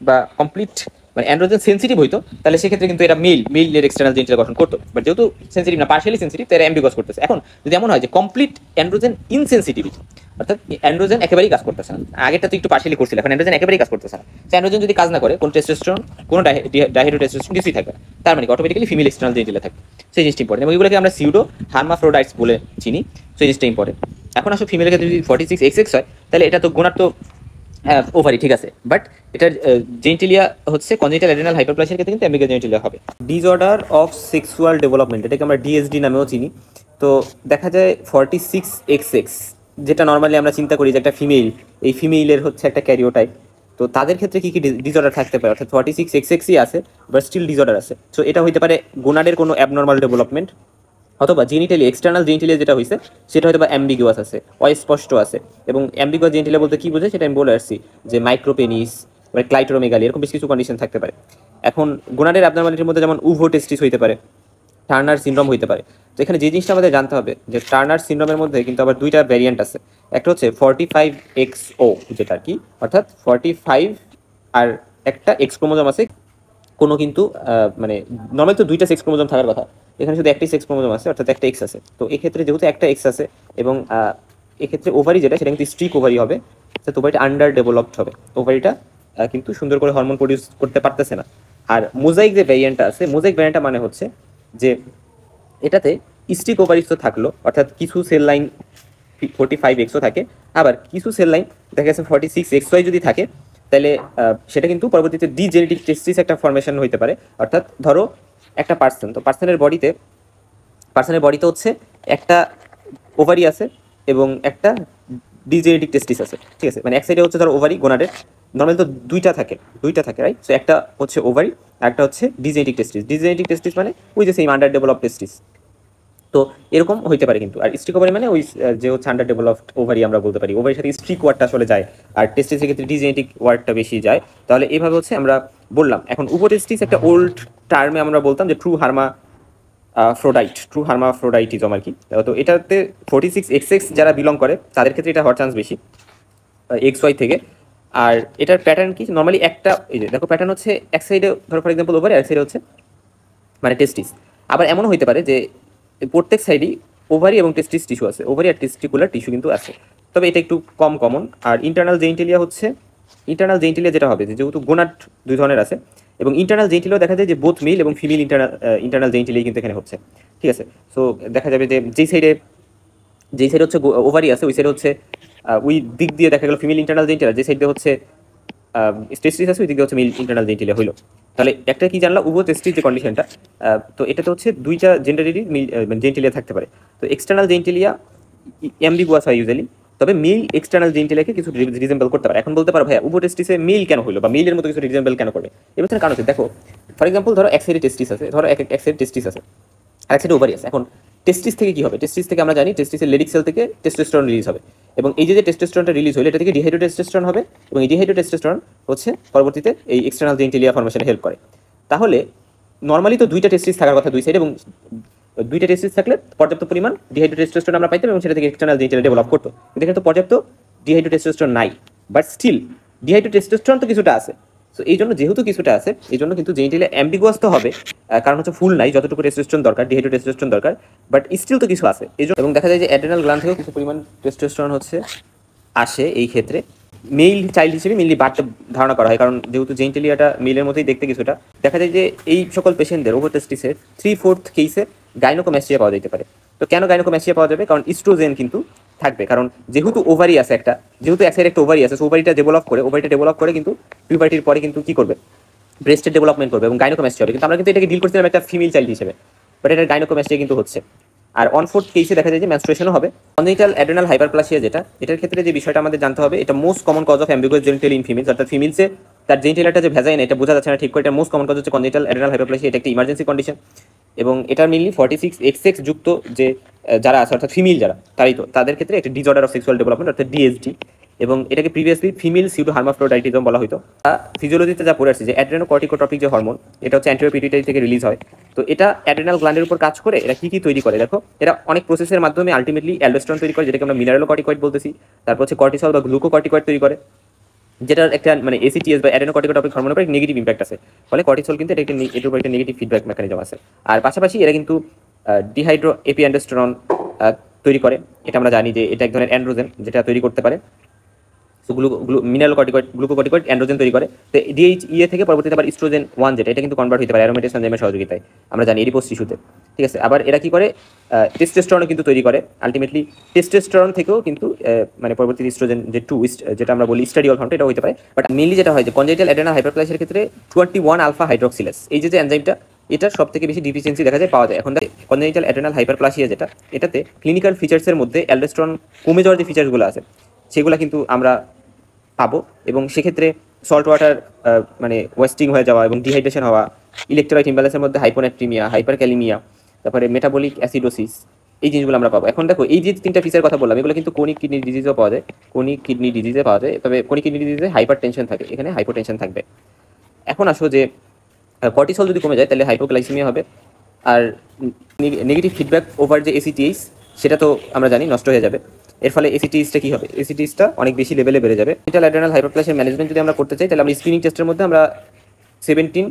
A: বা কমপ্লিট মানে অ্যান্ড্রোজেন সেন্সিটিভ হইতো, তাহলে সেক্ষেত্রে কিন্তু এটা মেলের এক্সটার্নাল জেনিটালিয়া গঠন করতো। বাট যেহেতু সেন্সিটিভ না, পার্শিয়ালি সেন্সিটিভ, তারা অ্যাম্বিগুয়াস করতেছে। এখন যদি এমন হয় যে কমপ্লিট অ্যান্ড্রোজেন ইনসেন্সিটিভিটি, অর্থাৎ অ্যান্ড্রোজেন একেবারেই কাজ করতেছে না, আগেটা তো একটু পার্শিয়ালি করছিল, এখন অ্যান্ড্রোজেন একেবারেই কাজ করতেছে না। অ্যান্ড্রোজেন যদি কাজ না করে, কোন টেস্টোস্টেরন কোনো ডাইহাইড্রোটেস্টোস্টেরন কিছুই থাকবে না, তার মানে অটোমেটিক্যালি ফিমেল এক্সটার্নাল জেনিটালিয়া থাকবে। সেই জিনিসটা ইম্পর্টেন্ট, এবং এগুলোকে আমরা সিউডো হার্মাফ্রোডাইটস বলে চিনি। সেই জিনিসটা ইম্পর্টেন্ট। এখন আসলে ফিমেলের ক্ষেত্রে যদি 46XX হয়, তাহলে এটা তো গোনার তো ওভারি ঠিক আছে, বাট এটার জেনিটালিয়া হচ্ছে কনজেনিটাল অ্যাড্রেনাল হাইপারপ্লাসিয়ার ক্ষেত্রে কিন্তু অ্যাম্বিগুয়াস জেনিটালিয়া হবে। ডিসঅর্ডার অফ সেক্সুয়াল ডেভেলপমেন্ট, এটাকে আমরা DSD নামেও চিনি। তো দেখা যায় 46XX, যেটা নর্মালি আমরা চিন্তা করি যে একটা ফিমেল, এই ফিমেলের হচ্ছে একটা ক্যারিওটাইপ। তো তাদের ক্ষেত্রে কি কি ডিসঅর্ডার থাকতে পারে, অর্থাৎ 46XX আছে বাট স্টিল ডিসঅর্ডার আছে। সো এটা হইতে পারে গোনাডের কোনো অ্যাবনর্মাল ডেভেলপমেন্ট, অথবা জেনিটালি এক্সটার্নাল জেনিটালিয়া যেটা হয়েছে সেটা হয়তো বা অ্যাম্বিগুয়াস আছে, অস্পষ্ট আছে। এবং অ্যাম্বিগুয়াস জেনিটালিয়া বলতে কি বোঝায় সেটা আমি বলে আসছি, যে মাইক্রোপেনিস বা ক্লাইটোরোমেগালি এরকম বেশ কিছু কন্ডিশন থাকতে পারে। এখন গোনাডের অ্যাবনর্মালিটির মধ্যে যেমন উভোটেস্টিস হইতে পারে, টার্নার সিনড্রোম হইতে পারে। তো এখানে যে জিনিসটা আমাদের জানতে হবে যে টার্নার সিনড্রোমের মধ্যে কিন্তু আবার দুইটা ভ্যারিয়েন্ট আছে। একটা হচ্ছে 45XO, যেটা আর কি অর্থাৎ 45 আর একটা এক্স ক্রোমোজোম আছে কোনো, কিন্তু মানে নর্মালি তো দুইটা সেক্স ক্রোমোজোম থাকার কথা, এখানে শুধু একটাই সেক্স ক্রোমোজোম আছে, অর্থাৎ একটা এক্স আছে। তো এক্ষেত্রে যেহেতু একটা এক্স আছে, এবং এক্ষেত্রে ওভারি যেটা সেটা কিন্তু স্ট্রিক ওভারি হবে, তো ওভারিটা আন্ডার ডেভেলপড হবে, ওভারিটা কিন্তু সুন্দর করে হরমোন প্রডিউস করতে পারতেছে না। আর মোজাইক যে ভ্যারিয়েন্টটা আছে, মোজাইক ভ্যারিয়েন্টটা মানে হচ্ছে যে এটাতে স্ট্রিক ওভারিস তো থাকলো, অর্থাৎ কিছু সেল লাইন 45XO থাকে, আবার কিছু সেল লাইন দেখা গেছে 46XY যদি থাকে, তাহলে সেটা কিন্তু পরবর্তীতে ডিজেনেটিক টেস্টিস একটা ফর্মেশন হইতে পারে। অর্থাৎ ধরো একটা পার্সন, তো পার্সনের বডিতে হচ্ছে একটা ওভারি আছে এবং একটা ডিজেনেটিক টেস্টিস আছে, ঠিক আছে? মানে এক সাইডে হচ্ছে ধরো ওভারি গোনাডের, নর্মালি তো দুইটা থাকে রাইট? সো একটা হচ্ছে ওভারি আর একটা হচ্ছে ডিজেনেটিক টেস্টিস মানে ওই যে সেম আন্ডার ডেভেলপ টেস্টিস। তো এরকম হইতে পারে কিন্তু। আর স্ট্রিক ওভারি মানে ওই যে হচ্ছে আন্ডার ডেভেলপড ওভারি আমরা বলতে পারি। ওভারির সাথে স্ট্রিক ওয়ার্ডটা আসলে যায়, আর টেস্টিসের ক্ষেত্রে ডিজেনেটিক ওয়ার্ডটা বেশি যায়। তাহলে এইভাবে হচ্ছে আমরা বললাম। এখন উপটেস্টিস একটা ওল্ড টার্মে আমরা বলতাম যে ট্রু হার্মাফ্রোডাইটিজম আর কি। তো এটাতে 46XX যারা বিলং করে তাদের ক্ষেত্রে এটা হওয়ার চান্স বেশি XY থেকে। আর এটার প্যাটার্ন কি, নর্মালি একটা এই যে দেখো প্যাটার্ন হচ্ছে এক সাইডে ধরো ফর এক্সাম্পল ওভারি, আর এক সাইডে হচ্ছে মানে টেস্টিস। আবার এমনও হইতে পারে যে প্রত্যেক সাইডেই ওভারি এবং টেস্টিস টিস্যু আছে, ওভারি আর টেস্টিকুলার টিস্যু কিন্তু আছে, তবে এটা একটু কমন। আর ইন্টারনাল জেনিটালিয়া যেটা হবে, যেহেতু গোনাড দুই ধরনের আছে এবং ইন্টারনাল জেনিটালিয়া দেখা যায় যে বোথ মেল এবং ফিমেল ইন্টারনাল জেনিটালিয়া কিন্তু এখানে হচ্ছে, ঠিক আছে? সো দেখা যাবে যে যেই সাইডে হচ্ছে ওভারি আছে ওই সাইডে হচ্ছে ওই দিক দিয়ে দেখা গেল ফিমেল ইন্টারনাল জেনিটালিয়া, যে সাইডে হচ্ছে টেস্টিস আছে ওই দিক দিয়ে হচ্ছে মেল ইন্টারনাল জেনিটালিয়া হইলো। তাহলে একটা কি জানলা, উভয় টেস্টিস যে কন্ডিশনটা, তো এটাতে হচ্ছে দুইটা জেন্ডারেরই জেনিটালিয়া থাকতে পারে। তো এক্সটার্নাল জেনিটালিয়া অ্যাম্বিগুয়াস হয় ইউজুয়ালি, তবে মেল এক্সটার্নাল জেনিটালিয়াকে কিছু রিজেম্বল করতে পারে। এখন বলতে পারো ভাইয়া উভয় টেস্টিসে মেল কেন হলো বা মেলের মতো কিছু রিজেম্বল কেন করবে? এবার কারণ হচ্ছে দেখো ফর এক্সাম্পল ধরো এক সাইডে টেস্টিস আছে, ধরো এক সাইডে টেস্টিস আছে আর এক সাইডে ওভারি আছে। এখন টেস্টিস থেকে কি হবে? টেস্টিস থেকে আমরা জানি টেস্টিসের লেডিক সেল থেকে টেস্টোস্টেরন রিলিজ হবে, এবং এই যে টেস্টোস্টেরনটা রিলিজ হলো এটা থেকে ডিহাইড্রোটেস্টোস্টেরন হবে, এবং এই ডিহাইড্রোটেস্টোস্টেরন হচ্ছে পরবর্তীতে এই এক্সটার্নাল জেনিটালিয়া ফর্মেশনে হেল্প করে। তাহলে নর্মালি তো দুইটা টেস্টিস থাকার কথা দুই সাইডে, এবং দুইটা টেস্টিস থাকলে পর্যাপ্ত পরিমাণ ডিহাইড্রোটেস্টোস্টেরন আমরা পাইতাম এবং সেটা থেকে এক্সটার্নাল জেনিটালিয়া ডেভেলপ করতো। কিন্তু এখানে তো পর্যাপ্ত ডিহাইড্রোটেস্টোস্টেরন নাই, বাট স্টিল ডিহাইড্রোটেস্টোস্টেরন তো কিছুটা আছে। সো এই জন্য যেহেতু কিছুটা আছে এই জন্য কিন্তু জেনিটালিয়া অ্যাম্বিগুয়াস তো হবে, কারণ হচ্ছে ফুল নাই, যতটুকু টেস্টোস্টেরন দরকার ডিহাইড্রোটেস্টোস্টেরন দরকার, বাট স্টিল তো কিছু আছে এই জন্য। এবং দেখা যায় যে অ্যাড্রেনাল গ্ল্যান্ড থেকেও কিছু পরিমাণ টেস্টোস্টেরন হচ্ছে আসে এই ক্ষেত্রে। মেল চাইল্ড হিসেবে মেনলি বাড়তে ধারণা করা হয়, কারণ যেহেতু জেনিটালিয়াটা মেলের মতোই দেখতে কিছুটা। দেখা যায় যে এই সকল পেশেন্টদের ওভারটেস্টিসের 3/4 কেসে গাইনোকোম্যাস্টিয়া পাওয়া যেতে পারে। তো কেন গাইনোকোম্যাস্টিয়া পাওয়া যাবে? কারণ ইস্ট্রোজেন কিন্তু থাকবে, কারণ যেহেতু ওভারি আছে যেহেতু এক সাইডে একটা ওভারি আছে, ওভারিটা ডেভেলপ করে কিন্তু পিউবার্টির পরে কিন্তু কি করবে, ব্রেস্টের ডেভেলপমেন্ট করবে এবং গাইনোকোম্যাস্টিয়া হবে। কিন্তু আমরা কিন্তু এটাকে ডিল করছিলাম একটা ফিমেল চাইল্ড হিসেবে, বাট এটার গাইনোকোম্যাস্টিয়া কিন্তু হচ্ছে। আর 1/4 কেসে দেখা যায় যে মেনস্ট্রুয়েশনও হবে। কনজেনিটাল অ্যাড্রেনাল হাইপারপ্লাসিয়া যেটা, এটার ক্ষেত্রে যে বিষয়টা আমাদের জানতে হবে, এটা most common cause of ambiguous genital in females, অর্থাৎ ফিমেলসে তার জেনিটালিয়াটা যে ভেজাইন এটা বোঝা যাচ্ছে না ঠিক করে, এটা মোস্ট কমন কজ হচ্ছে কনজেনিটাল অ্যাড্রেনাল হাইপারপ্লাসিয়া। এটা একটা ইমার্জেন্সি কন্ডিশন এবং এটা মেইনলি 46XX যুক্ত যে যারা আছে অর্থাৎ ফিমেল যারা, তাদের ক্ষেত্রে একটা ডিসঅর্ডার অফ সেক্সুয়াল ডেভেলপমেন্ট অর্থাৎ ডিএসডি, এবং এটাকে প্রিভিয়াসলি ফিমেল সিউডো হার্মাফ্রোডাইটিজম বলা হতো। ফিজিওলজিতে যা পড়ে আসছে যে অ্যাড্রেনোকর্টিকোট্রপিক যে হরমোন, এটা হচ্ছে অ্যান্টেরিয়র পিটুইটারি থেকে রিলিজ হয়। তো এটা অ্যাড্রেনাল গ্ল্যান্ডের উপর কাজ করে। এরা কি তৈরি করে দেখো, এরা অনেক প্রসেসের মাধ্যমে আলটিমেটলি অ্যালডোস্টেরন তৈরি করে, যেটাকে আমরা মিনারেলোকর্টিকয়েড বলতেছি। তারপর হচ্ছে কর্টিসল বা গ্লুকোকর্টিকয়েড তৈরি করে, যেটার একটা মানে এসিটিএস বা অ্যাডেনোকর্টিকোট্রপিক হরমোনের উপর নেগেটিভ ইম্প্যাক্ট আছে। ফলে কর্টিসল কিন্তু এটার উপর একটা নেগেটিভ ফিডব্যাক মেকানিজম আছে। আর পাশাপাশি এরা কিন্তু ডিহাইড্রো এপিঅ্যান্ডোস্টেরন তৈরি করে। এটা আমরা জানি যে এটা এক ধরনের অ্যান্ড্রোজেন যেটা তৈরি করতে পারে। সো গ্লুকোকর্টিকয়েড অ্যান্ড্রোজেন তৈরি করে। তো ডিএইচইএ থেকে পরবর্তীতে আবার ইস্ট্রোজেন 1 যেটা, এটা কিন্তু কনভার্ট হতে পারে অ্যারোমেটেস এনজাইমের সহযোগিতায়, আমরা জানি এডিপোস টিস্যুতে, ঠিক আছে? আবার এরা কি করে, টেস্টোস্টেরনও কিন্তু তৈরি করে। আলটিমেটলি টেস্টোস্টেরন থেকেও কিন্তু মানে পরবর্তীতে ইস্ট্রোজেন যে 2 যেটা আমরা বলি স্টাডিওল ফর্মটা, এটা হতে পারে। বাট মেইনলি যেটা হয় যে কনজেনিটাল অ্যাড্রেনাল হাইপারপ্লাসিয়ার ক্ষেত্রে 21 আলফা হাইড্রক্সিলেস এই যে এনজাইমটা, এটার সব থেকে বেশি ডিফিসিয়েন্সি দেখা যায় পাওয়া যায়। এখন কনজেনিটাল অ্যাড্রেনাল হাইপারপ্লাসিয়া যেটা, এটাতে ক্লিনিক্যাল ফিচার্সের মধ্যে অ্যালডোস্টেরন কমে যাওয়ার যে ফিচার্সগুলো আছে সেগুলো কিন্তু আমরা পাবো, এবং সেক্ষেত্রে সল্ট ওয়াটার মানে ওয়েস্টিং হয়ে যাওয়া এবং ডিহাইড্রেশন হওয়া, ইলেকট্রোলাইট ইমব্যালেন্সের মধ্যে হাইপোনাট্রিমিয়া, হাইপারক্যালিমিয়া, তারপরে মেটাবলিক অ্যাসিডোসিস, এই জিনিসগুলো আমরা পাবো। এখন দেখো এই যে তিনটা ফিচার কথা বললাম, এগুলো কিন্তু কোনিক কিডনি ডিজিজও পাওয়া যায়, তবে কোনিক কিডনি ডিজিজে হাইপার টেনশন থাকে, এখানে হাইপোটেনশন থাকবে। এখন আসো যে কর্টিসল যদি কমে যায় তাহলে হাইপোগ্লাইসেমিয়া হবে, আর নেগেটিভ ফিডব্যাক ওভার যে এসিটিএইচ সেটা তো আমরা জানি নষ্ট হয়ে যাবে। এর ফলে এসিটিএইচটা কি হবে, এসিটিএইচটা অনেক বেশি লেভেলে বেড়ে যাবে। কনজেনিটাল অ্যাড্রেনাল হাইপারপ্লাসিয়ার ম্যানেজমেন্ট যদি আমরা করতে চাই তাহলে আমরা স্ক্রিনিং টেস্টের মধ্যে আমরা 17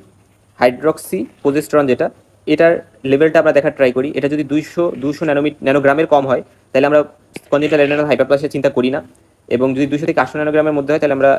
A: হাইড্রক্সি প্রোজেস্টেরন যেটা, এটার লেভেলটা আমরা দেখার ট্রাই করি। এটা যদি 200 ন্যানোগ্রামের কম হয় তাহলে আমরা কনজেনিটাল অ্যাড্রেনাল হাইপারপ্লাসিয়া চিন্তা করি না, এবং যদি 200 থেকে 800 ন্যানোগ্রামের মধ্যে হয় তাহলে আমরা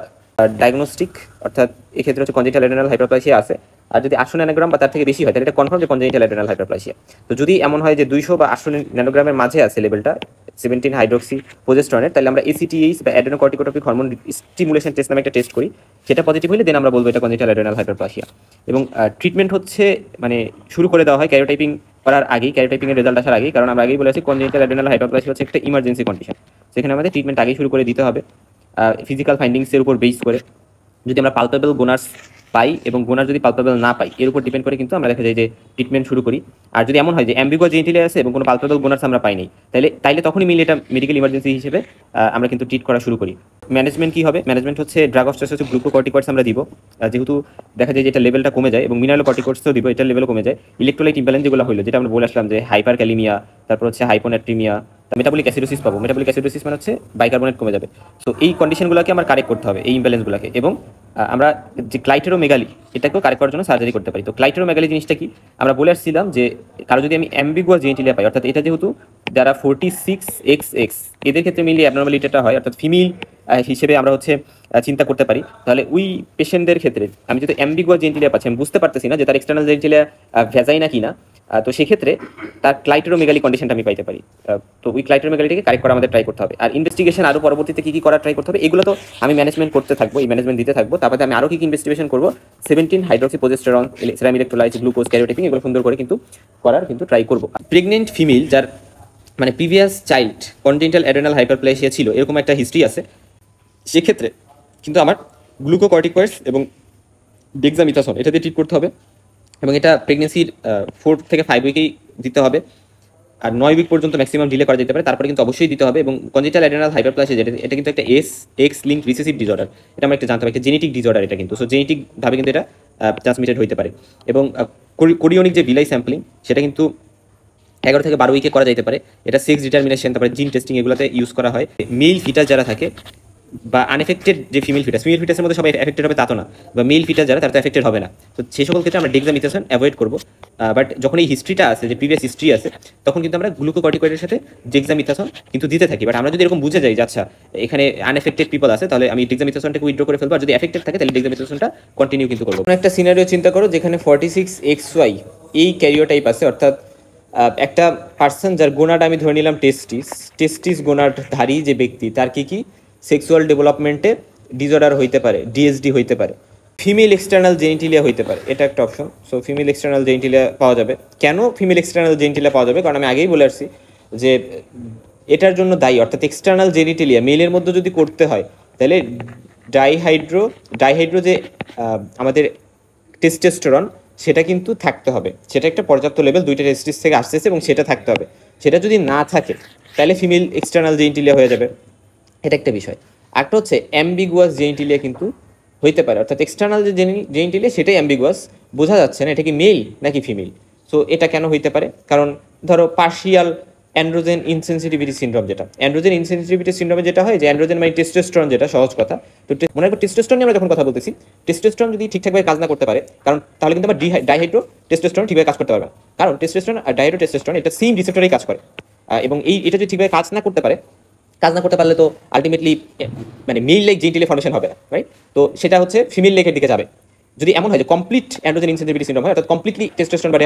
A: ডায়াগনস্টিক, অর্থাৎ এক্ষেত্রে হচ্ছে কনজেনিটাল অ্যাড্রেনাল হাইপারপ্লাসিয়া আছে, আর যদি 800 ন্যানোগ্রাম বা তার থেকে বেশি হয় তাহলে এটা কনফার্ম যে কনজেনিটাল অ্যাড্রেনাল হাইপারপ্লাসিয়া। তো যদি এমন হয় যে 200 বা 800 ন্যানোগ্রামের মাঝে আছে লেভেলটা 17 হাইড্রক্সি প্রোজেস্টেরনের, তাহলে আমরা এসিটিএইচ বা অ্যাডেনোকর্টিকোট্রপিক হরমোন স্টিমুলেশন টেস্ট নামে একটা টেস্ট করি। সেটা পজিটিভ হলে দেন আমরা বলবো এটা কনজেনিটাল অ্যাড্রেনাল হাইপারপ্লাসিয়া। এবং ট্রিটমেন্ট হচ্ছে মানে শুরু করে দেওয়া হয় ক্যারিওটাইপিং করার আগেই, ক্যারিওটাইপিং এর রেজাল্ট আসার আগেই, কারণ আমরা আগেই বলেছি কনজেনিটাল অ্যাড্রেনাল হাইপারপ্লাসিয়া হচ্ছে একটা ইমার্জেন্সি কন্ডিশন। সেখানে আমাদের ট্রিটমেন্ট আগেই শুরু করে দিতে হবে ফিজিক্যাল ফাইন্ডিংসের উপর বেস করে। যদি আমরা পালপেবল গোনার্স পাই এবং গোনার যদি পালপেবল না পাই এর উপর ডিপেন্ড করে কিন্তু আমরা দেখা যায় যে ট্রিটমেন্ট শুরু করি। আর যদি এমন হয় যে অ্যাম্বিগুয়াস জেনিটালিয়া আছে এবং কোনো পালপেবল গোনার্স আমরা পাইনি, তাইলে তখনই মিলে এটা মেডিকেল ইমার্জেন্সি হিসেবে আমরা কিন্তু ট্রিট করা শুরু করি। ম্যানেজমেন্ট কি হবে? ম্যানেজমেন্ট হচ্ছে ড্রাগ অফ স্ট্রেস হচ্ছে গ্লুকোকর্টিকয়েডস আমরা দিব, যেহেতু দেখা যায় যে এটা লেভেলটা কমে যায়, এবং মিনারেলোকর্টিকয়েডসও দিব, এটার লেভেলও কমে যায়। ইলেকট্রোলাইট ইমব্যালেন্স যেগুলো হলো, যেটা আমরা বলে আসলাম যে হাইপার ক্যালিমিয়া, তারপর হচ্ছে হাইপোনাট্রিমিয়া, মেটাবলিক অ্যাসিডোসিস পাবো। মেটাবলিক অ্যাসিডোসিস মানে হচ্ছে বাইকার্বনেট কমে যাবে। সো এই কন্ডিশনগুলোকে আমার কারেক্ট করতে হবে, এই ইমব্যালেন্সগুলোকে। এবং আমরা যে ক্লাইটেরোমেগালি এটাকেও কারেক্ট করার জন্য সার্জারি করতে পারি। তো ক্লাইটেরোমেগালি জিনিসটা কি? আমরা বলে আসছিলাম যে কারো যদি আমি অ্যাম্বিগুয়াস জেনিটালিয়া পাই, অর্থাৎ এটা যেহেতু যারা 46XX এদের ক্ষেত্রে মিলিয়ে অ্যাবনর্মালিটিটা হয়, অর্থাৎ ফিমেল হিসেবে আমরা হচ্ছে চিন্তা করতে পারি, তাহলে ওই পেশেন্টদের ক্ষেত্রে আমি যদি অ্যাম্বিগুয়াস জেনিটালিয়া পাচ্ছি, আমি বুঝতে পারতেছি না যে তার এক্সটার্নাল জেনিটালিয়া ভ্যাজাইনা কিনা, তো সেক্ষেত্রে তার ক্লাইটেরোমেগালি কন্ডিশনটা আমি পাইতে পারি। তো ওই ক্লাইটেরোমেগালিটাকে কারেক্ট করা আমাদের ট্রাই করতে হবে। আর ইনভেস্টিগেশন আরও পরবর্তীতে কী করা ট্রাই করতে হবে, এগুলো তো আমি ম্যানেজমেন্ট করতে থাকবো, এই ম্যানেজমেন্ট দিতে থাকবো। তারপরে আমি আরও কী ইনভেস্টিগেশন করবো, 17 হাইড্রক্সি প্রোজেস্টেরন, সেরাম ইলেক্ট্রোলাইট, গ্লুকোজ, ক্যারিওটাইপিং, এগুলো সুন্দর করে কিন্তু করার কিন্তু ট্রাই করবো। প্রেগনেন্ট ফিমেল যার মানে previous child congenital adrenal hyperplasia ছিল, এরকম একটা হিস্ট্রি আছে, সেক্ষেত্রে কিন্তু আমার গ্লুকোকর্টিকয়েডস এবং ডেক্সামিথাসন এটা দিয়ে ট্রিট করতে হবে। এবং এটা প্রেগনেন্সির 4 থেকে 5 উইকেই দিতে হবে, আর 9 উইক পর্যন্ত ম্যাক্সিমাম ডিলে করা যেতে পারে, তারপরে কিন্তু অবশ্যই দিতে হবে। এবং কনজেনিটাল অ্যাড্রেনাল হাইপারপ্লাসিয়া যেটা, এটা কিন্তু একটা এক্স লিঙ্ক রিসেসিভ ডিসঅর্ডার, এটা আমরা একটা জানতে হবে, একটা জেনেটিক ডিসঅর্ডার এটা কিন্তু। সো জেনেটিকভাবে কিন্তু এটা ট্রান্সমিটেড হতে পারে। এবং কোরিওনিক যে বিলাই স্যাম্পলিং সেটা কিন্তু 11 থেকে 12 উইকে করা যেতে পারে। এটা সেক্স ডিটারমিনেশন, তারপরে জিন টেস্টিং, এগুলোতে ইউজ করা হয়। মেল ফিটাস যারা থাকে বা আনএফেক্টেড যে ফিমেল ফিটাসের মধ্যে সবাই এফেক্টেড হবে তা তো না, বা মেল ফিটাস যারা তারা তো এফেক্টেড হবে না। তো সেই সকল ক্ষেত্রে আমরা ডেক্সামিথাসন অ্যাভয়েড করবো। বাট যখন এই হিস্ট্রিটা আছে, যে প্রিভিয়াস হিস্ট্রি আছে, তখন কিন্তু আমরা গ্লুকোকর্টিকয়েডের সাথে ডেক্সামিথাসন কিন্তু দিতে থাকি। বাট আমরা যদি এরকম বুঝে যাই যে আচ্ছা এখানে আনএফেক্টেড পিপল আছে, তাহলে আমি ডেক্সামিথাসনটাকে উইথড্র করে ফেলবো। আর যদি এফেক্টেড থাকে তাহলে ডেক্সামিথাসনটা কন্টিনিউ কিন্তু করবো। একটা সিনারিও চিন্তা করো যেখানে 46XY এই ক্যারিওটাইপ আছে, অর্থাৎ একটা পার্সন যার গোনাড আমি ধরে নিলাম টেস্টিস গোনাডধারী যে ব্যক্তি, তার কি সেক্সুয়াল ডেভেলপমেন্টে ডিসঅর্ডার হইতে পারে, ডিএসডি হইতে পারে, ফিমেল এক্সটার্নাল জেনিটালিয়া হইতে পারে, এটা একটা option. So female external genitalia পাওয়া যাবে। কেন ফিমেল এক্সটার্নাল জেনিটালিয়া পাওয়া যাবে? কারণ আমি আগেই বলে আসছি যে এটার জন্য দায়ী, অর্থাৎ এক্সটার্নাল জেনিটালিয়া মেলের মধ্যে যদি করতে হয়, তাহলে ডাইহাইড্রো যে আমাদের টেস্টোস্টেরন সেটা কিন্তু থাকতে হবে, সেটা একটা পর্যাপ্ত লেভেল, 2টা টেস্টিস থেকে আসতেছে এবং সেটা থাকতে হবে। সেটা যদি না থাকে তাহলে ফিমেল এক্সটার্নাল জেনিটালিয়া হয়ে যাবে, এটা একটা বিষয়। একটা হচ্ছে অ্যাম্বিগুয়াস জেনিটালিয়া কিন্তু হইতে পারে, অর্থাৎ এক্সটার্নাল যে জেনিটালিয়া সেটাই অ্যাম্বিগুয়াস, বোঝা যাচ্ছে না এটা কি মেল নাকি ফিমেল। সো এটা কেন হইতে পারে? কারণ ধরো পার্শিয়াল অ্যান্ড্রোজেন ইনসেনসিটিভিটি সিনড্রোম, যেটা অ্যান্ড্রোজেন ইনসেনসিটিভিটি সিনড্রোমে যেটা হয় যে অ্যান্ড্রোজেন মানে টেস্টোস্টেরন, যেটা সহজ কথা। তো মনে রাখো টেস্টোস্টেরন নিয়ে আমরা যখন কথা বলতেছি, টেস্টোস্টেরন যদি ঠিকঠাকভাবে কাজ না করতে পারে, কারণ তাহলে কিন্তু আমার ডাইহাইড্রো টেস্টোস্টেরন ঠিকভাবে কাজ করতে পারবে না। কারণ টেস্টোস্টেরন আর ডাইহাইড্রো টেস্টোস্টেরন এটা সেম রিসেপ্টরেই কাজ করে, এবং এটা যদি ঠিকভাবে কাজ না করতে পারলে তো আলটিমেটলি মানে মেল লাইক জেনিটালিয়া ফর্মেশন হবে না, রাইট? তো সেটা হচ্ছে ফিমেল লেকের দিকে যাবে। যদি এমন হয় যে কমপ্লিট অ্যান্ড্রোজেন ইনসেনসিটিভিটি সিনড্রোম হয়, অর্থাৎ কমপ্লিটলি টেস্টোস্টেরন বা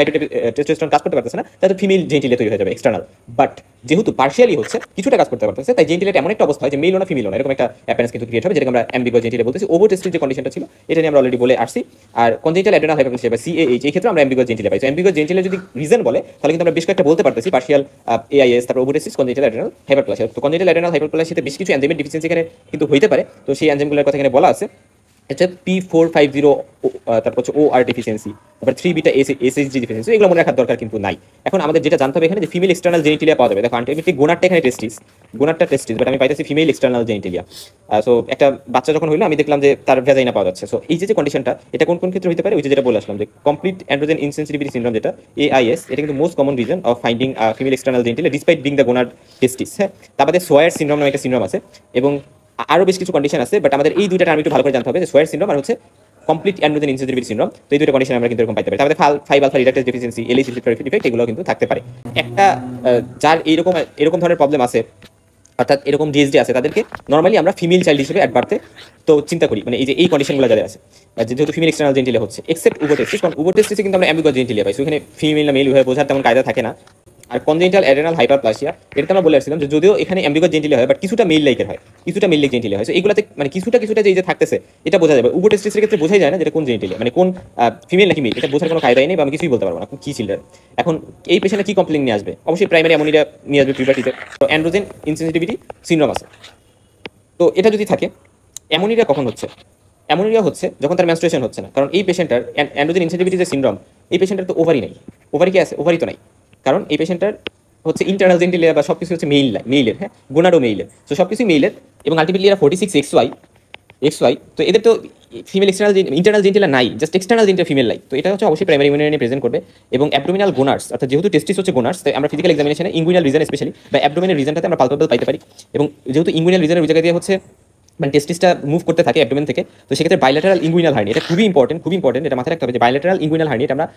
A: টেস্টোস্টেরন কাজ করতে পারতেছে না, তাহলে ফিমেল জেনিটালিয়া তৈরি হয়ে যাবে এক্সটার্নাল। বাট যেহেতু পার্শিয়ালি হচ্ছে, কিছুটা কাজ করতে পারতেছে, তাই জেনিটালিয়াটা এমন একটা অবস্থা হয় যে মেল না ফিমেল না, এরকম একটা অ্যাপিয়ারেন্স কিন্তু ক্রিয়েট হবে, যেটাকে আমরা অ্যাম্বিগুয়াস জেনিটালিয়া বলতেছি। ওভারটেস্টের যে কন্ডিশনটা ছিল এটা নিয়ে আমরা অলরেডি বলে আসছি। আর কনজেনিটাল অ্যাড্রেনাল হাইপারপ্লেসিয়া বা CAH এই ক্ষেত্রে আমরা অ্যাম্বিগুয়াস জেনিটালিয়া পাই। তো অ্যাম্বিগুয়াস জেনিটালিয়া যদি রিজন বলে, তাহলে কিন্তু আমরা বেশ কয়েকটা বলতে পারতেছি, পার্শিয়াল AIS, তারপর ওভারটেস্টিস, কনজেনিটাল অ্যাড্রেনাল হাইপারপ্লেসিয়া। তো কনজেনিটাল অ্যাড্রেনাল হাইপারপ্লেসিয়াতে বেশ কিছু এনজাইমের ডিফিসিয়েন্সি এখানে কিন্তু হইতে পারে। তো সেই এনজাইমগুলোর কথা এখানে বলা আছে, হচ্ছে P450, তারপর হচ্ছে OR ডেফিসিয়েন্সি, তারপর 3β SHG ডেফিসিয়েন্সি, এগুলো মনে রাখার দরকার কিন্তু নাই। এখন আমাদের যেটা জানতে হবে এখানে যে ফিমেল এক্সটার্নাল জেনিটালিয়া পাওয়া যাবে। দেখো আলটিমেটলি গোনারটা এখানে গোনারটা টেস্টিস, বাট আমি পাইতেছি ফিমেল এক্সটার্নাল জেনিটালিয়া। সো একটা বাচ্চা যখন হইলো আমি দেখলাম যে তার ভ্যাজাইনা পাওয়া যাচ্ছে। সো এই যে কন্ডিশনটা, এটা কোন ক্ষেত্রে হতে পারে? ওই যেটা বলে আসলাম যে কমপ্লিট অ্যান্ড্রোজেন ইনসেনসিটিভিটি সিনড্রোম, যেটা AIS, এটা কিন্তু most common reason of finding female external genitalia despite being the গোনার টেস্টিস। হ্যাঁ, তারপরে সোয়ার সিনড্রোম নামে একটা সিনড্রোম আছে, এবং আরও বেশ কিছু কন্ডিশন আছে, বাট আমাদের এই দুইটা টার্ম একটু ভালো করে জানতে হবে, যে সোয়ার সিনড্রোম আর হচ্ছে কমপ্লিট অ্যান্ড্রোজেন ইনসেনসিটিভিটি সিনড্রোম। তো এই দুটো কন্ডিশন আমরা কিন্তু এরকম পাইতে পারি। তারপরে 5 alpha reductase deficiency, LH receptor defect, এগুলো কিন্তু থাকতে পারে। একটা যার এরকম ধরনের প্রবলেম আছে, অর্থাৎ এরকম ডিএসডি আছে তাদেরকে নর্মালি আমরা ফিমেল চাইল্ড হিসেবে অ্যাট বার্থে তো চিন্তা করি, মানে এই কন্ডিশনগুলো যাদের আছে, যেহেতু ফিমেল এক্সটার্নাল জেনিটালিয়া হচ্ছে, এক্সেপ্ট উভোটেস্টিস, কারণ উভোটেস্টিসে কিন্তু আমরা অ্যাম্বিগুয়াস জেনিটালিয়া পাই, এখানে ফিমেল না মেল উভয় বোঝার তেমন কায়দা থাকে না। আর কনজেনিটাল অ্যাডেনাল হাইপারপ্লাসিয়া, এটা আমরা বলে আসছিলাম যে যদিও এখানে অ্যাম্বিগুয়াস জেনিটালিয়া হয় বাট কিছুটা মেল লাইকের হয়, কিছুটা মেল লাইক জেনিটালিয়া হয়, এইগুলাতে মানে কিছুটা যে এই যে থাকতেছে এটা বোঝা যাবে। উভোটেস্টিসের ক্ষেত্রে বোঝাই যায় না যেটা কোন জেনিটালিয়া, মানে কোন ফিমেল নাকি মেল, এটা বোঝার কোনো কায়দাই নেই বা আমি কিছুই বলতে পারবো না কি চিল্ড্রেন। এখন এই পেশেন্টে কি কমপ্লেন নিয়ে আসবে, অবশ্যই প্রাইমারি অ্যামোনিয়া নিয়ে আসবে পিউবার্টিতে, তো অ্যান্ড্রোজেন ইনসেনসিটিভিটি সিনড্রোম আছে। তো এটা যদি থাকে, অ্যামোনিয়া কখন হচ্ছে? অ্যামোনিয়া হচ্ছে যখন তার মেনস্ট্রুয়েশন হচ্ছে না, কারণ এই পেশেন্টটার অ্যান্ড্রোজেন ইনসেনসিটিভিটি যে সিনড্রোম, এই পেশেন্টের তো ওভারি নাই, ওভারি কি আছে? ওভারি তো নাই, কারণ এই পেশেন্টটার হচ্ছে ইন্টারনাল জেনিটালিয়া বা সবকিছু হচ্ছে মেইলের, হ্যাঁ গোনাডো মেইলের, তো সবকিছু মেইলের, এবং আলটিমেটলি এরা 46XY, তো এদের তো ফিমেল ইন্টারনাল জেনিটালিয়া নাই, জাস্ট এক্সটার্নাল জেনিটালিয়া ফিমেল লাই, তো এটা হচ্ছে অবশ্যই প্রাইমারি ইমিউনিটি প্রেজেন্ট করবে। এবং অ্যাবডোমিনাল গোনার্স, অর্থাৎ যেহেতু টেস্টিস হচ্ছে গোনার্স, তাই আমরা ফিজিক্যাল এক্সামিনেশনে ইঙ্গুইনাল রিজন স্পেশালি বা অ্যাবডোমিনাল রিজনটাতে আমরা পালপেবল পাইতে পারি, এবং যেহেতু ইঙ্গুইনাল রিজনের ওই জায়গা দিয়ে হচ্ছে মানে টেস্টিসটা মুভ করতে থাকে অ্যাবডোমেন থেকে, তো সেক্ষেত্রে বাইলেটারাল ইঙ্গুইনাল হার্নি, এটা খুবই ইম্পর্টেন্ট, এটা মাথায় রাখতে হবে যে বাইলেটারাল ইঙ্গুইনাল হার্নি এটা আমরা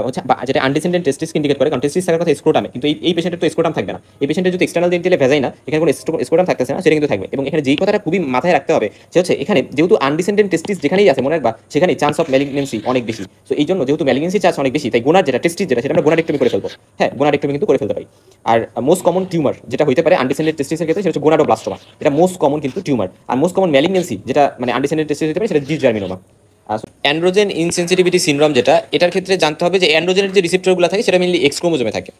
A: হচ্ছে যেটা আনডিসেন্ডেন্ট টেস্টিসকে ইন্ডিকেট করে, কারণ টেস্টিস থাকার কথা স্ক্রোটামে, কিন্তু এই পেশেন্টের তো স্ক্রোটাম থাকবে না, এই পেশেন্টের যদি এক্সটার্নাল জেনিটালিয়া ভেজাই না, এখানে কোনো স্ক্রোটাম থাকতেছে না, সেটা কিন্তু থাকবে। এবং এখানে যেই কথাটা খুবই মাথায় রাখতে হবে সে হচ্ছে এখানে যেহেতু আনডিসেন্ডেন্ট টেস্টিস যেখানেই আছে মনে রাখবা সেখানে চান্স অফ ম্যালিগনেন্সি অনেক বেশি, তো এই জন্য যেহেতু ম্যালিগনেন্সি চান্স অনেক বেশি, তাই গোনার যেটা টেস্টিস যেটা সেটা আমরা গোনাডেক্টমি করে ফেলবো, হ্যাঁ গোনাডেক্টমি কিন্তু করে ফেলতে পারি। আর মোস্ট কমন টিউমার যেটা হইতে পারে আনডিসেন্ডেন্ট টেস্টিসের ক্ষেত্রে সেটা হচ্ছে গোনাডোব্লাস্টোমা, এটা মোস্ট কমন কিন্তু টিউমার। আর মোস্ট কমন ম্যালিগনেন্সি যেটা মানে আনডিসেন্ডেন্ট টেস্টিস হতে পারে সেটা ডিসজার্মিনোমা। অ্যান্ড্রোজেন ইনসেনসিটিভিটি সিনড্রোম যেটা, এটার ক্ষেত্রে জানতে হবে যে অ্যান্ড্রোজেনের যে রিসেপ্টরগুলো থাকে সেটা মেইনলি এক্স ক্রোমোজোমে থাকে।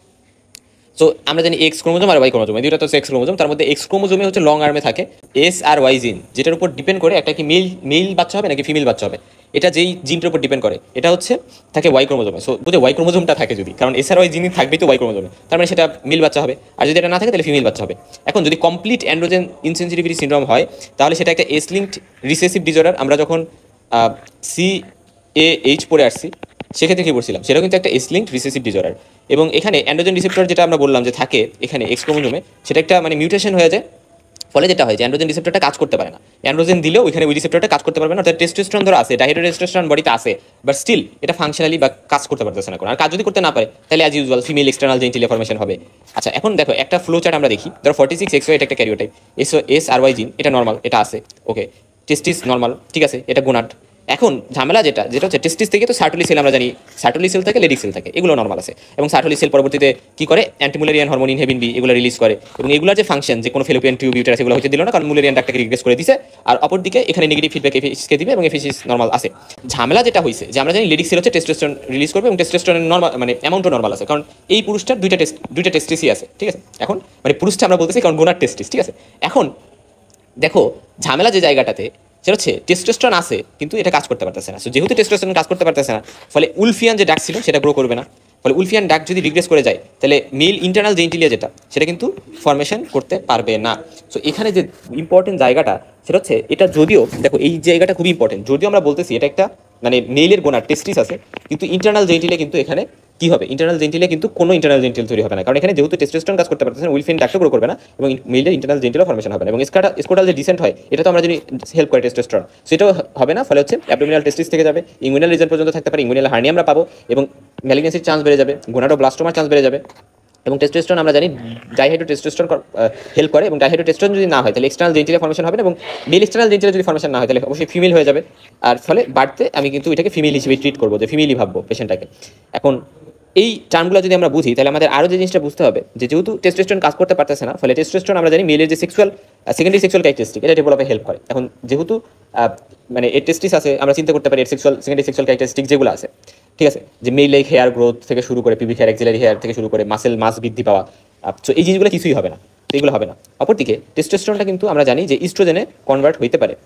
A: সো আমরা জানি এক্স ক্রোমোজোম আর ওয়াই ক্রোমোজোম, এই দুটো তো সেক্স ক্রোমোজোম, তার মধ্যে এক্স ক্রোমোজোমে হচ্ছে লং আর্মে থাকে এস আর ওয়াই জিন, যেটার উপর ডিপেন্ড করে একটা কি মেল বাচ্চা হবে নাকি ফিমেল বাচ্চা হবে, এটা যেই জিনটার উপর ডিপেন্ড করে এটা হচ্ছে থাকে ওয়াই ক্রোমোজোমে। সো বুঝে ওয়াই ক্রোমোজোমটা থাকে যদি, কারণ এস আর ওয়াই জিনই থাকবেই তো ওয়াই ক্রোমোজোমে, তার মানে সেটা মেল বাচ্চা হবে, আর যদি এটা না থাকে তাহলে ফিমেল বাচ্চা হবে। এখন যদি কমপ্লিট অ্যান্ড্রোজেন ইনসেনসিটিভিটি সিনড্রোম হয় তাহলে সেটা একটা এস লিঙ্কড রিসেসিভ ডিসঅর্ডার। আমরা যখন CAH পড়ে আসছি সেক্ষেত্রে কি বলছিলাম, সেটাও কিন্তু একটা এস লিঙ্কড রিসেসিভ ডিসঅর্ডার। এবং এখানে অ্যান্ড্রোজেন রিসেপ্টর যেটা আমরা বললাম যে থাকে এখানে এক্স ক্রোমোজোমে, সেটা একটা মানে মিউটেশন হয়ে যায়, ফলে যেটা হয় যে অ্যান্ড্রোজেন রিসেপ্টরটা কাজ করতে পারে না, অ্যান্ড্রোজেন দিলেও ওইখানে ওই রিসেপ্টরটা কাজ করতে পারবে না, অর্থাৎ টেস্টোস্টেরন ধরো আছে, ডাইহাইড্রোটেস্টোস্টেরন বডিতে আছে, বাট স্টিল এটা ফাংশনালি বা কাজ করতে পারতেছে না কোনো। আর কাজ যদি করতে না পারে তাহলে as usual female external genitalia formation হবে। আচ্ছা এখন দেখো একটা ফ্লো চার্ট আমরা দেখি, ধরো 46XY এটা একটা ক্যারিওটাইপ, এস আর ওয়াই জিন এটা নর্মাল, এটা আছে ওকে, টেস্টিস নর্মাল ঠিক আছে, এটা গোনাড। এখন ঝামেলা যেটা হচ্ছে টেস্টিস থেকে তো সার্টুলি সেল আমরা জানি, সার্টুলি সেল থাকে, লেডিক সেল থাকে, এগুলো নর্মাল আছে, এবং সার্টুলি সেল পরবর্তীতে কি করে অ্যান্টিমুলেরিয়ান হরমোন ইনহিবিন বি এগুলো রিলিজ করে, এবং এগুলোর যে ফাংশন যে কোনো ফেলোপিয়ান টিউব ইউটেরাস এগুলো হচ্ছে দিল না, কারণ মুলেরিয়ান ডাক্তারকে রিগ্রেস করে দিছে, আর অপরদিকে এখানে নেগেটিভ ফিডব্যাক এফএসকে দিবে এবং এফএসিস নর্মাল আছে। ঝামেলা যেটা হয়েছে যে আমরা জানি লেডিক সেল হচ্ছে টেস্টোস্টেরন রিলিজ করবে, এবং টেস্টোস্টেরন নর্মাল মানে অ্যামাউন্টও নর্মাল আছে, কারণ এই পুরুষটার দুইটা টেস্টিসই আছে ঠিক আছে। এখন মানে পুরুষটা আমরা বলতেছি কারণ গোনার টেস্টিস ঠিক আছে। এখন দেখো ঝামেলা যে জায়গাটাতে সেটা হচ্ছে টেস্টোস্টেরন আছে কিন্তু এটা কাজ করতে পারতেছে না, সো যেহেতু টেস্টোস্টেরন কাজ করতে পারতেছে না ফলে উলফিয়ান যে ডাক ছিল সেটা গ্রো করবে না, ফলে উলফিয়ান ডাক যদি রিগ্রেস করে যায় তাহলে মেল ইন্টারনাল জেনিটালিয়া যেটা সেটা কিন্তু ফর্মেশন করতে পারবে না। সো এখানে যে ইম্পর্টেন্ট জায়গাটা সেটা হচ্ছে এটা, যদিও দেখো এই জায়গাটা খুবই ইম্পর্টেন্ট, যদিও আমরা বলতেছি এটা একটা মানে মেলের গোনার টেস্টিস আছে, কিন্তু ইন্টারনাল জেনিটালিয়া কিন্তু এখানে কি হবে, ইন্টারনাল জেনিটালিয়া কিন্তু কোনো ইন্টারনাল জেনিটাল তৈরি হবে না, কারণ এখানে যেহেতু টেস্টোস্টেরন কাজ করতে পারতেছে না, উইলফিন ডাক্তার গ্রো করবে না, এবং মেলের ইন্টারনাল জেনিটাল ফর্মেশন হবে না, এবং স্কোটাল যে ডিসেন্ট হয় এটা তো আমরা যদি হেল্প করে টেস্টোস্টেরন, সেটাও হবে না, ফলে হচ্ছে অ্যাবডোমিনাল টেস্টিস থেকে যাবে, ইঙ্গুইনাল রিজন পর্যন্ত থাকতে পারে, ইঙ্গুইনাল হার্নি আমরা পাবো, এবং ম্যালিগনেন্সির চান্স বেড়ে যাবে, গোনাডোব্লাস্টোমার চান্স বেড়ে যাবে। এবং টেস্টোস্টেরন আমরা জানি ডাইহাইড্রোটেস্টোস্টেরন হেল্প করে, এবং ডাইহাইড্রোটেস্টোস্টেরন যদি না হয় তাহলে এক্সটার্নাল জেনিটালিয়া ফর্মেশন হবে না, এবং মেল এক্সটার্নাল জেনিটালিয়া যদি ফর্মেশন না হয় তাহলে অবশ্যই ফিমেল হয়ে যাবে, আর ফলে বাড়তে আমি কিন্তু এটাকে ফিমেল হিসেবে ট্রিট করবো, যে ফিমেলই ভাববো পেশেন্টটাকে। এখন এই টার্মগুলো যদি আমরা বুঝি তাহলে আমাদের আরও যে জিনিসটা বুঝতে হবে যে যেহেতু টেস্টোস্টেরন কাজ করতে পারতেছে না, ফলে টেস্টোস্টেরন আমরা জানি মেলের যে সেকেন্ডারি সেক্সুয়াল ক্যারেক্টারিস্টিক এটা ডেভেলপে হেল্প করে। এখন যেহেতু মানে এর টেস্টিস আছে, আমরা চিন্তা করতে পারি এর সেকেন্ডারি সেক্সুয়াল ক্যারেক্টারিস্টিক যেগুলো আছে ঠিক আছে, যে মেল লাইক হেয়ার গ্রোথ থেকে শুরু করে পিবিক হেয়ার, এক্সিলারি হেয়ার থেকে শুরু করে মাস বৃদ্ধি পাওয়া, তো এই জিনিসগুলো কিছুই হবে না, তো এগুলো হবে না। অপরদিকে টেস্টোস্টেরনটা কিন্তু আমরা জানি যে ইস্ট্রোজেনে কনভার্ট হইতে পারে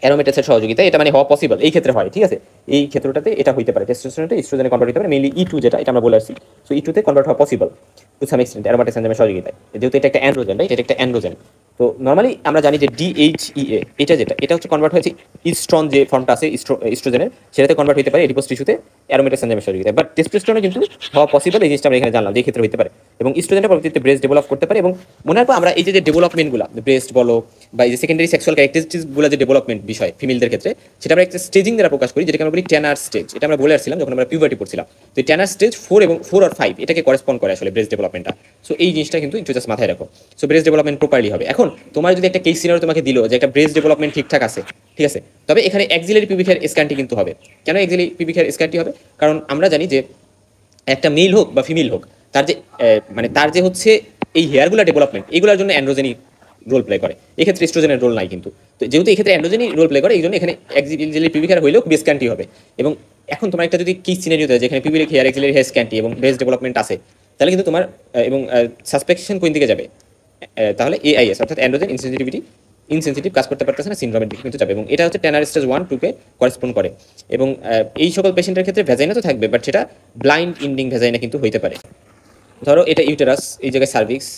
A: অ্যারোমেটাসের সহযোগিতা, এটা মানে হওয়া পসিবল, এই ক্ষেত্রে হয় ঠিক আছে, এই ক্ষেত্রটাতে এটা হইতে পারে, টেস্টোস্টেরনটা ইস্ট্রোজেনে কনভার্ট হতে পারে, মেইনলি E2 যেটা এটা আমরা বলে আসছি, সো E2 তে কনভার্ট হওয়া পসিবল টু সাম এক্সটেন্ট অ্যারোমেটাস এনজাইমের সহযোগিতায়, যেহেতু এটা একটা অ্যান্ড্রোজেন রাইট, এটা একটা অ্যান্ড্রোজেন। তো নর্মালি আমরা জানি যে DHEA এটা হচ্ছে কনভার্ট হয়েছে ইস্ট্রন যে ফর্মটা আছে ইস্ট্রোজেনের, সেটাতে কনভার্ট হতে পারে এডিপোস টিস্যুতে অ্যারোমেটাস এনজাইমের সহযোগিতায়, বাট টেস্টোস্টেরনে কিন্তু হওয়া পসিবল, এই জিনিসটা আমরা এখানে জানলাম যে ক্ষেত্রে হতে পারে, এবং ইস্ট্রোজেনটা পরবর্তীতে ব্রেস্ট ডেভেলপ করতে পারে। এবং মনে রাখবো আমরা এই যে ডেভেলপমেন্টগুলো ব্রেস্ট বলো বা এই যে সেকেন্ডারি সেক্সুয়াল ক্যারেক্টারিস্টিক্সগুলো যে ডেভেলপমেন্ট বিষয় ফিমেলদের ক্ষেত্রে, সেটা আমরা একটা স্টেজিং দ্বারা প্রকাশ করি, যেটাকে আমরা বলি ট্যানার স্টেজ, এটা আমরা বলে আসছিলাম যখন আমরা পিউবার্টি পড়ছিলাম। তো ট্যানার স্টেজ 4 আর 5 এটাকে করেসপন্ড করে আসলে ব্রেস্ট ডেভেলপমেন্ট। ডেভেলপমেন্টটা। সো এই জিনিসটা কিন্তু একটু জাস্ট মাথায় রাখো। সো ব্রেস্ট ডেভেলপমেন্ট প্রপারলি হবে। এখন তোমার যদি একটা কেস সিনারিও তোমাকে দিল যে একটা ব্রেস্ট ডেভেলপমেন্ট ঠিকঠাক আছে, ঠিক আছে, তবে এখানে অ্যাক্সিলারি পিউবিক হেয়ার স্ক্যানটি কিন্তু হবে। কেন অ্যাক্সিলারি পিউবিক হেয়ার স্ক্যানটি হবে? কারণ আমরা জানি যে একটা মেল হোক বা ফিমেল হোক, তার যে মানে তার যে হচ্ছে এই হেয়ারগুলো ডেভেলপমেন্ট, এগুলোর জন্য অ্যান্ড্রোজেনি রোল প্লে করে। এক্ষেত্রে এস্ট্রোজেনের রোল নাই কিন্তু। তো যেহেতু এক্ষেত্রে অ্যান্ড্রোজেনি রোল প্লে করে, এই জন্য এখানে অ্যাক্সিলারি পিউবিক হেয়ার হইলেও বেস স্ক্যানটি হবে। এবং এখন তোমার একটা যদি কেস সিনারিও দেয় যেখানে পিউবিক হেয়ার, অ্যাক্সিলারি হেয়ার স্ক্যানটি এবং ব্রেস্ট ডেভেলপমেন্ট আছে, তাহলে কিন্তু তোমার এবং সাসপেকশন কোন দিকে যাবে? তাহলে এআইএস অর্থাৎ অ্যান্ড্রোজেন ইনসেনসিটিভ কাজ করতে পারতেছে না, সিনড্রোমের দিকে কিন্তু যাবে। এবং এটা হচ্ছে টেনার স্টেজ 1-2 কে করেসপন্ড করে। এবং এই সকল পেশেন্টের ক্ষেত্রে ভ্যাজাইনা তো থাকবে, বাট সেটা ব্লাইন্ড ইন্ডিং ভ্যাজাইনা কিন্তু হইতে পারে। ধরো এটা ইউটেরাস, এই জায়গায় সার্ভিক্স,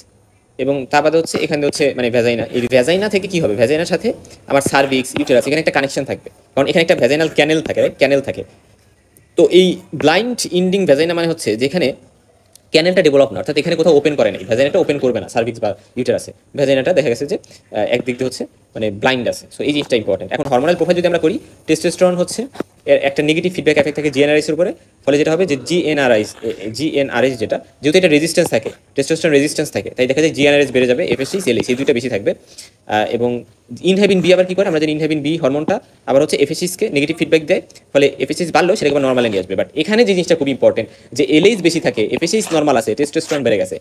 A: এবং তা বাদে হচ্ছে এখানে হচ্ছে মানে ভ্যাজাইনা। এই ভ্যাজাইনা থেকে কি হবে? ভ্যাজাইনার সাথে আমার সার্ভিক্স, ইউটেরাস, এখানে একটা কানেকশন থাকবে, কারণ এখানে একটা ভ্যাজাইনাল ক্যানেল থাকে, ক্যানেল থাকে। তো এই ব্লাইন্ড ইন্ডিং ভ্যাজাইনা মানে হচ্ছে যেখানে ক্যানেলটা ডেভেলপ না, অর্থাৎ এখানে কোথাও ওপেন করে নাই, ভ্যাজাইনাটা ওপেন করবে না সার্ভিক্স বা ইউটেরাসে। ভ্যাজাইনাটা দেখা গেছে যে একদিক দিয়ে হচ্ছে মানে ব্লাইন্ড আছে। সো এই জিনিসটা ইম্পর্টেন্ট। এখন হরমোনাল প্রোফাইল যদি আমরা করি, টেস্টোস্টেরন হচ্ছে এর একটা নেগেটিভ ফিডব্যাক এফেক্ট থাকে জিএনআরএস এর উপরে। ফলে যেটা হবে যে জিএনআরএস যেটা, যেহেতু এটা রেজিস্ট্যান্স থাকে, টেস্টোস্টেরন রেজিস্ট্যান্স থাকে, তাই দেখা যায় জিএনআরএস বেড়ে যাবে, এফএসএইচ এলএইচ এই দুইটা বেশি থাকবে। এবং ইনহাবিন বি আবার কি করে? আমরা জানি ইনহাবিন বি হরমোনটা আবার হচ্ছে এফএসএইচকে নেগেটিভ ফিডব্যাক দেয়, ফলে এফএসএইচ বাড়লেও সেটাকে আবার নর্মালে নিয়ে আসবে। বাট এখানে যে জিনিসটা খুব ইম্পর্টেন্ট, যে এলএইচ বেশি থাকে, এফএসএইচ নর্মাল আছে, টেস্টোস্টেরন বেড়ে গেছে।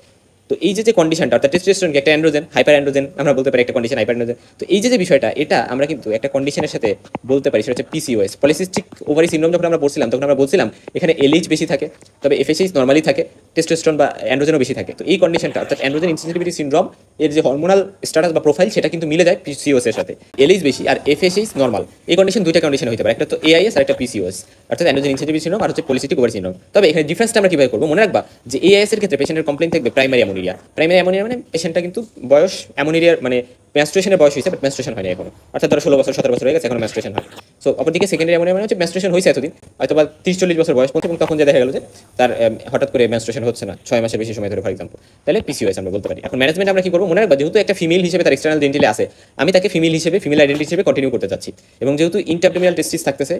A: তো এই যে কন্ডিশনটা, অর্থাৎ টেস্টোস্টেরনকে একটা অ্যান্ড্রোজেন, হাইপার অ্যান্ড্রোজেন আমরা বলতে পারি, একটা কন্ডিশন হাইপার অ্যান্ড্রোজেন। তো এই যে বিষয়টা, এটা আমরা কিন্তু একটা কন্ডিশনের সাথে বলতে পারি, সেটা হচ্ছে পিসিওএস, পলিসিস্টিক ওভারি সিনড্রোম। যখন আমরা বলছিলাম তখন আমরা বলছিলাম এখানে এলএইচ বেশি থাকে, তবে এফএসএইচ নর্মালি থাকে, টেস্টোস্টেরন বা অ্যান্ড্রোজেনও বেশি থাকে। তো এই কন্ডিশনটা অর্থাৎ অ্যান্ড্রোজেন ইনসেনসিটিভিটি সিনড্রোম এর যে হরমোনাল স্ট্যাটাস বা প্রোফাইল, সেটা কিন্তু মিলে যায় পিসিওএস এর সাথে। এলএইচ বেশি আর এফএসএইচ নর্মাল, এই কন্ডিশন দুইটা কন্ডিশন হতে পারে, একটা তো এআইএস আর একটা পিসিওএস, অর্থাৎ অ্যান্ড্রোজেন ইনসেনসিটিভিটি সিনড্রোম আর হচ্ছে পলিসিস্টিক ওভারি সিনড্রোম। তবে এখানে ডিফারেন্সটা আমরা কিভাবে করবো? মনে রাখবা যে এআইএস এর ক্ষেত্রে পেশেন্টের কমপ্লেইন থাকবে প্রাইমারি অ্যামোনিয়া। প্রাইমারি অ্যামোনিয়া মানে পেশেন্টটা কিন্তু বয়স অ্যামোনিয়ার মানে মেনস্ট্রুয়েশনের বয়স হয়েছে, বাট মেনস্ট্রুয়েশন হয়নি এখনো, অর্থাৎ ধরো 16 বছর 17 বছর হয়ে গেছে, এখনো মেনস্ট্রুয়েশন হয়। সো অপরদিকে সেকেন্ডারি অ্যামোনিয়া মানে হচ্ছে মেনস্ট্রুয়েশন হয়েছে এতদিন, হয়তো বা 30-40 বছর বয়স পর্যন্ত, এবং তখন যে দেখা গেল যে তার হঠাৎ করে মেনস্ট্রুয়েশন হচ্ছে না 6 মাসের বেশি সময় ধরে, ফর এক্সাম্পল, তাহলে পিসিওএস আমরা বলতে পারি। এখন ম্যানেজমেন্ট আমরা কি করবো? মনে রাখবা যেহেতু একটা ফিমেল হিসেবে তার এক্সটার্নাল জেনিটালি আছে, আমি তাকে ফিমেল হিসেবে, ফিমেল আইডেন্টিটি হিসেবে কন্টিনিউ করতে চাচ্ছি, এবং যেহেতু ইন্টারঅ্যাবডোমিনাল টেস্টিস থাকতেছে,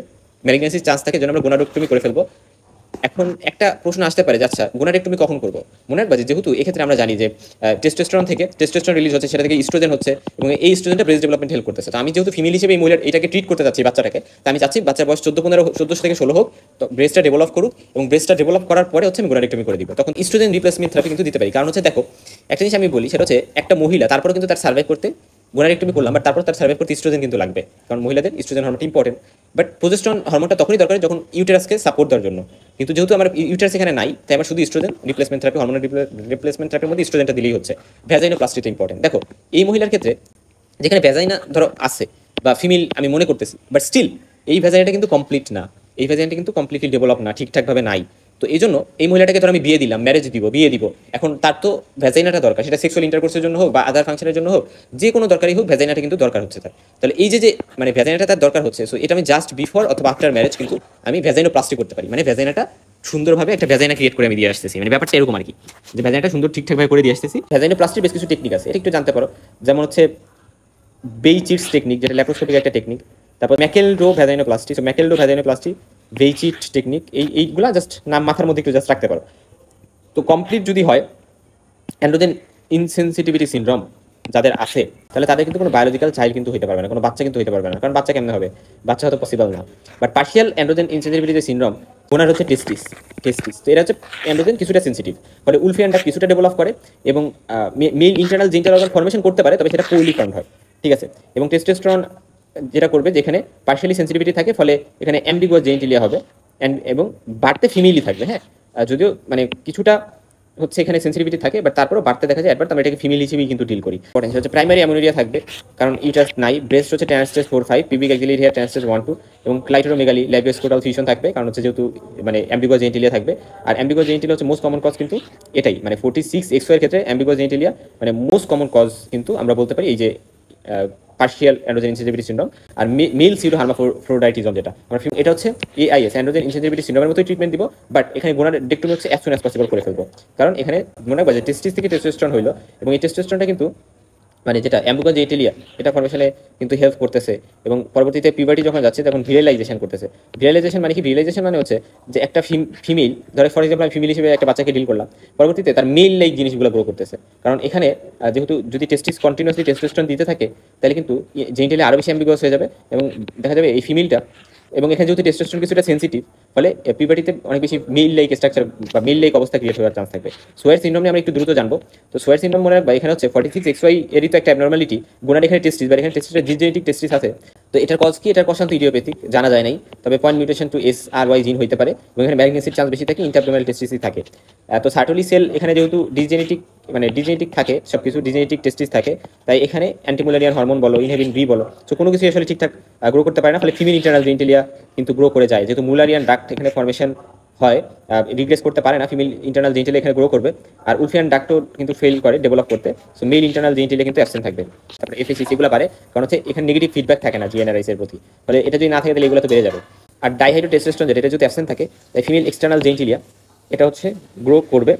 A: ম্যালিগন্যান্সির চান্স থাকে, জন্য আমরা গোনাডোক্টমি করে ফেলবো। এখন একটা প্রশ্ন আসতে পারে যে আচ্ছা গোনাডেক্টমি কখন করবো? মনে রাখবা যেহেতু এক্ষেত্রে আমরা জানি যে টেস্টোস্টেরন থেকে টেস্টোস্টেরন রিলিজ হচ্ছে, সেটা থেকে ইস্ট্রোজেন হচ্ছে, এবং এই ইস্ট্রোজেনটা ব্রেস্ট ডেভেলপমেন্ট হেল্প করতেছে। তো আমি যেহেতু ফিমেল হিসেবে এই মহিলার এটাকে ট্রিট করতে চাচ্ছি বাচ্চাটাকে, তো আমি চাচ্ছি বাচ্চার বয়স 14 থেকে 16 হোক, তো ব্রেস্টটা ডেভেলপ করুক, এবং ব্রেস্টটা ডেভেলপ করার পরে হচ্ছে আমি গোনাডেক্টমি করে দিব। তখন ইস্ট্রোজেন রিপ্লেসমেন্ট থেরাপি কিন্তু দিতে পারি। কারণ হচ্ছে দেখো একটা জিনিস আমি বলি, সেটা হচ্ছে একটা মহিলা তারপরে কিন্তু তার সার্ভাইভ করতে গোনাডেক্টমি করলাম, বাট তারপর তার সার্ভাইভ করতে ইস্ট্রোজেন কিন্তু লাগবে, কারণ মহিলাদের ইস্ট্রোজেন হরমোনটা ইম্পর্টেন্ট। বাট প্রোজেস্টেরন হরমোনটা তখনই দরকার যখন ইউটেরাসকে সাপোর্ট দেওয়ার জন্য। কিন্তু যেহেতু আমার ইউটেরাস এখানে নাই, তাই আমার শুধু oestrogen replacement therapy, hormonal replacement থেরাপির মধ্যে ইস্ট্রোজেনটা দিলেই হচ্ছে। ভ্যাজাইনোপ্লাস্টিটা ইম্পর্টেন্ট। দেখো এই মহিলার ক্ষেত্রে যেখানে ভ্যাজাইনা ধরো আছে বা ফিমেল আমি মনে করতেছি, বাট স্টিল এই ভ্যাজাইনাটা কিন্তু কমপ্লিট না, এই ভ্যাজাইনাটা কিন্তু কমপ্লিটলি ডেভেলপ না, ঠিকঠাকভাবে নাই। তো এই জন্য এই মহিলাটাকে ধর আমি বিয়ে দিলাম, ম্যারেজ দিব, বিয়ে দিব, এখন তার তো ভ্যাজাইনাটা দরকার, সেটা সেক্সুয়াল ইন্টারকোর্সের জন্য হোক বা আদার ফাংশনের জন্য হোক, যে কোনো দরকারই হোক, ভ্যাজাইনাটা কিন্তু দরকার হচ্ছে তার। তাহলে এই যে মানে ভ্যাজাইনাটা তার দরকার হচ্ছে, সো এটা আমি জাস্ট বিফোর অথবা আফটার ম্যারেজ কিন্তু আমি ভ্যাজাইনোপ্লাস্টি করতে পারি, মানে ভ্যাজাইনাটা সুন্দরভাবে একটা ভ্যাজাইনা ক্রিয়েট করে আমি দিয়ে আসতেছি। মানে ব্যাপারটা এরকম আর কি, যে ভ্যাজাইনাটা সুন্দর ঠিকঠাকভাবে করে দিয়ে আসতেছি। ভ্যাজাইনোপ্লাস্টির বেশ কিছু টেকনিক আছে, এটা একটু জানতে পারো। যেমন হচ্ছে বেইচিটস টেকনিক, যেটা ল্যাপ্রোস্কোপিক একটা টেকনিক। তারপর ম্যাকেলডো ভ্যাজাইনোপ্লাস্টি, সো ম্যাকেলডো ভ্যাজাইনোপ্লাস্টি, বেইচিট টেকনিক, এইগুলা জাস্ট নাম মাথার মধ্যে একটু জাস্ট রাখতে পারো। তো কমপ্লিট যদি হয় অ্যান্ড্রোজেন ইনসেনসিটিভিটি সিনড্রোম যাদের আছে, তাহলে তাদের কিন্তু কোনো বায়োলজিক্যাল চাইল্ড কিন্তু হতে পারবে না, কোনো বাচ্চা কিন্তু হতে পারবে না, কারণ বাচ্চা কেমনে হবে? বাচ্চা হয়তো পসিবল না। বাট পার্শিয়াল অ্যান্ড্রোজেন ইনসেনসিটিভিটি সিনড্রোম, ওনার হচ্ছে টেস্টিস। তো এরা হচ্ছে অ্যান্ড্রোজেন কিছুটা সেন্সিটিভ, ফলে উলফিয়ান ডাক্ট কিছুটা ডেভেলপ করে, এবং male internal genital organ formation করতে পারে, তবে সেটা পোরলি ফর্মড হয়, ঠিক আছে। এবং টেস্টোস্টেরন যেটা করবে, যেখানে পার্শিয়ালি সেন্সিটিভিটি থাকে, ফলে এখানে অ্যাম্বিগুয়াস জেনিটালিয়া হবে, এবং বাড়তে ফিমেলই থাকবে। হ্যাঁ, যদিও মানে কিছুটা হচ্ছে এখানে সেন্সিটিভিটি থাকে, বাট তারপরেও বাড়তে দেখা যায়, এবার আমরা এটাকে ফিমেল হিসেবেই কিন্তু ডিল করি। পটেনশিয়াল হচ্ছে প্রাইমারি অ্যামোনিয়া থাকবে, কারণ ইউটারাস নাই। ব্রেস্ট হচ্ছে টেনার স্টেজ 4-5, পিবিক অ্যাক্সিলারি হেয়ার টেনার স্টেজ 1-2, এবং ক্লাইটোরোমেগালি ল্যাবিওস্ক্রোটাল ফিউশন থাকবে, কারণ হচ্ছে যেহেতু মানে অ্যাম্বিগুয়াস জেনিটালিয়া থাকবে। আর অ্যাম্বিগুয়াস জেনিটালিয়া হচ্ছে মোস্ট কমন কজ কিন্তু এটাই, মানে 46XY এর ক্ষেত্রে অ্যাম্বিগুয়াস জেনিটালিয়া মানে মোস্ট কমন কজ কিন্তু আমরা বলতে পারি এই যে পার্শিয়াল অ্যান্ড্রোজেন ইনসেনসিটিভিটি সিনড্রোম। আর মেল সিউডো হার্মাফ্রোডাইটিজম, যেটা আমরা এটা হচ্ছে এআইএস, অ্যান্ড্রোজেন ইনসেনসিটিভিটি সিনড্রোমের মতোই ট্রিটমেন্ট দিব, বাট এখানে গোনাডেক্টমি হচ্ছে অ্যাজ সুন অ্যাজ পসিবল করে ফেলবো। কারণ এখানে মনে হয় যে টেস্টিস থেকে টেস্টোস্টেরন হইলো, এবং এই টেস্টোস্টেরনটা কিন্তু মানে যেটা অ্যাম্বুকা জেনিটালিয়া এটা ফর্মেশনে কিন্তু হেল্প করতেছে, এবং পরবর্তীতে পিউবার্টি যখন যাচ্ছে তখন ভিরালাইজেশন করতেছে। ভিরালাইজেশন মানে কি? ভিরালাইজেশন মানে হচ্ছে যে একটা ফিমেল, ধরে ফর এক্সাম্পল আমি ফিমেল হিসেবে একটা বাচ্চাকে ডিল করলাম, পরবর্তীতে তার মেল লাইক জিনিসগুলো গ্রো করতেছে। কারণ এখানে যেহেতু যদি টেস্টিস কন্টিনিউসলি টেস্টোস্টেরন দিতে থাকে, তাহলে কিন্তু জেনিটালিয়া আরও বেশি অ্যাম্বিগুয়াস হয়ে যাবে, এবং দেখা যাবে এই ফিমেলটা, এবং এখানে যেহেতু টেস্টোস্টেরন কিছুটা সেন্সিটিভ, ফলে পিউবার্টিতে অনেক বেশি মেল লাইক স্ট্রাকচার বা মেল লাইক অবস্থা ক্রিয়েট হওয়ার চান্স থাকবে। সোয়ার সিনড্রোম নিয়ে আমরা একটু দ্রুত জানবো। তো সোয়ার সিনড্রোম মনে রাখবা এখানে হচ্ছে 46XY এরই তো একটা অ্যাবনর্মালিটি, গোনার এখানে টেস্টিস, বা এখানে টেস্টিসের জেনেটিক টেস্টিস আছে। তো এটার কজ কি? এটার কজ শান্ত ইডিওপ্যাথিক, জানা যায় নাই, তবে পয়েন্ট মিউটেশন টু SRY জিন হইতে পারে, এবং এখানে ম্যাগনেসির চান্স বেশি থাকে, ইন্টারপ্রেমাল টেস্টিসই থাকে। তো সার্টোলি সেল এখানে যেহেতু ডিজেনেটিক থাকে, সব কিছু ডিজেনেটিক টেস্টিস থাকে, তাই এখানে অ্যান্টিমুলারিয়ান হরমোন বলো, ইনহেবিন বি বলো, তো কোনো কিছু আসলে ঠিকঠাক গ্রো করতে পারে না, ফলে ফিমেল ইন্টারনাল জেনিটালিয়া কিন্তু গ্রো করে যায়, যেহেতু মুলারিয়ান ডাক্ট এখানে ফর্মেশন হয়, রিগ্রেস করতে পারে না, ফিমেল ইন্টারনাল জেনিটালিয়া এখানে গ্রো করবে, আর উলফিয়ান ডাক্টও কিন্তু ফেল করে ডেভেলপ করতে, সো মেল ইন্টারনাল জেনিটালিয়া কিন্তু অ্যাবসেন্ট থাকবে। তারপরে FACC এগুলো পারে, কারণ হচ্ছে এখানে নেগেটিভ ফিডব্যাক থাকে না GnRH এর প্রতি, ফলে এটা যদি না থাকে তাহলে এগুলো তো বেড়ে যাবে। আর ডাইহাইড্রোটেস্টোস্টেরন যেটা, এটা যদি অ্যাবসেন্ট থাকে, তাই ফিমেল এক্সটার্নাল জেনিটালিয়া এটা হচ্ছে গ্রো করবে,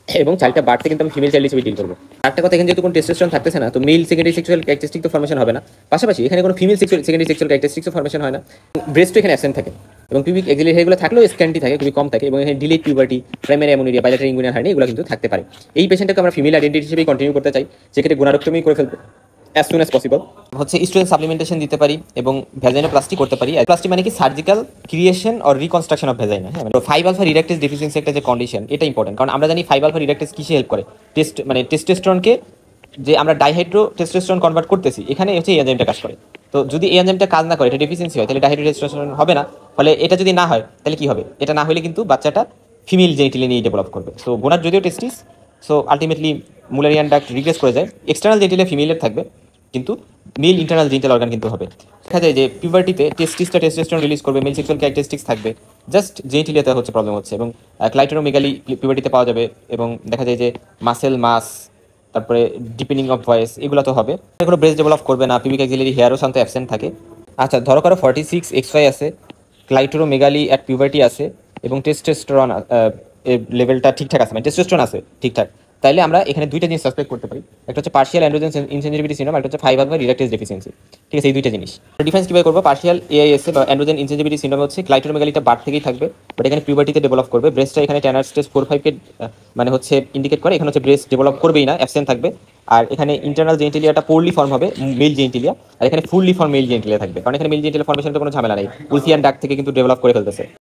A: এবং চাইল্ডটা বাড়তে কিন্তু আমি ফিমেল চাইল্ড হিসেবে ডিল করবো। আরেকটা কথা, এখানে যেহেতু কোনো টেস্টোস্টেরন থাকতেছে না, তো মেল সেকেন্ডারি সেক্সুয়াল ক্যারেক্টারিস্টিক তো ফর্মেশন হবে না, পাশাপাশি এখানে কোনো ফিমেল সেকেন্ডারি সেক্সুয়াল ক্যারেক্টারিস্টিক্সও ফর্মেশন হয় না, ব্রেস্টও এখানে অ্যাবসেন্ট থাকে, এবং পিউবিক এক্সিলারি হেয়ারগুলো থাকলেও স্ক্যান্টি থাকে, খুবই কম থাকে, এবং এখানে delayed puberty, primary amenorrhoea, bilateral inguinal hernia এগুলো কিন্তু থাকতে পারে। এই পেশেন্টটাকে আমরা ফিমেল আইডেন্টিটি হিসেবেই কন্টিনিউ করতে চাই, সেক্ষেত্রে গোনারেক্টমি করে ফেলবো অ্যাজ সুন অ্যাজ পসিবল। হচ্ছে ইস্ট্রোজেন সাপ্লিমেন্টেশন দিতে পারি, এবং ভ্যাজাইনোপ্লাস্টি করতে পারি। প্লাস্টি মানে কি? Surgical creation or reconstruction of vagina. হ্যাঁ, তো 5 আলফা রিডাক্টেজ ডেফিসিয়েন্সি একটা যে কন্ডিশন, এটা ইম্পর্টেন্ট, কারণ আমরা জানি 5 আলফা রিডাক্টেজ কিসে হেল্প করে? টেস্টোস্টেরনকে যে আমরা ডাইহাইড্রো টেস্টোস্টেরন কনভার্ট করতেছি, এখানে হচ্ছে এই এনজাইমটা কাজ করে। তো যদি এই এনজাইমটা কাজ না করে, এটা ডেফিসিয়েন্সি হয়, তাহলে ডাইহাইড্রো টেস্টোস্টেরন হবে না, ফলে এটা যদি না হয় তাহলে কি হবে? এটা না হলে কিন্তু বাচ্চাটা ফিমেল জেনিটালিয়া নিয়ে ডেভেলপ করবে। সো গোনার যদিও testis, so ultimately mullerian duct regress করে যায়, এক্সটার্নাল জেনিটালিয়া ফিমেলের থাকবে, কিন্তু মেল ইন্টারনাল জেনিটাল অর্গান কিন্তু হবে। দেখা যায় যে পিউবার্টিতে টেস্টিসটা টেস্টোস্টেরন রিলিজ করবে, মেল সেক্সুয়াল ক্যারেক্টারিস্টিক্স থাকবে, জাস্ট জেনিটালিয়াতে হচ্ছে প্রবলেম হচ্ছে, এবং ক্লাইটোরোমেগালি পিউবার্টিতে পাওয়া যাবে, এবং দেখা যায় যে মাসেল মাস, তারপরে ডিপেন্ডিং অফ ভয়েস এগুলো তো হবে, এগুলো ব্রেস্ট ডেভেলপ করবে না, পিউবিক অ্যাক্সিলারি হেয়ারও শান্ত অ্যাবসেন্ট থাকে। আচ্ছা, ধরো কারো 46XY আছে, ক্লাইটোরোমেগালি অ্যাট পিউবার্টি আছে, এবং টেস্টোস্টেরন লেভেলটা ঠিকঠাক আছে, মানে টেস্টোস্টেরন আছে ঠিকঠাক, তাইলে আমরা এখানে দুইটা জিনিস সাসপেক্ট করতে পারি। একটা হচ্ছে পার্শিয়াল অ্যান্ড্রোজেন ইনসেনসিটিভিটি সিনড্রোম, একটা হচ্ছে 5 আলফা রিডাক্টেজ ডেফিসিয়েন্সি। ঠিক আছে, এই দুইটা জিনিস ডিফারেন্স কিভাবে করবো? পার্শিয়াল AISA বা অ্যান্ড্রোজেন ইনসেনসিটিভিটি সিনড্রোম হচ্ছে ক্লাইটোরোমেগালিটা বাড় থেকেই থাকবে, বাট এখানে পিউবার্টিতে ডেভেলপ করবে, ব্রেস্টটা এখানে ট্যানার স্টেজ 4-5 কে মানে হচ্ছে ইন্ডিকেট করে, এখানে হচ্ছে ব্রেস্ট ডেভেলপ করবেই না, অ্যাবসেন্ট থাকবে। আর এখানে ইন্টারনাল জেনিটালিয়াটা পোরলি ফর্ম হবে, মেল জেনিটালিয়া, আর এখানে ফুললি ফর্ম মেল জেনিটালিয়া থাকবে, কারণ এখানে মেল জেনিটালিয়া ফর্মেশনের কোনো ঝামেলা নেই, উলফিয়ান ডাক থেকে কিন্তু ডেভেলপ করে ফেলতেছে।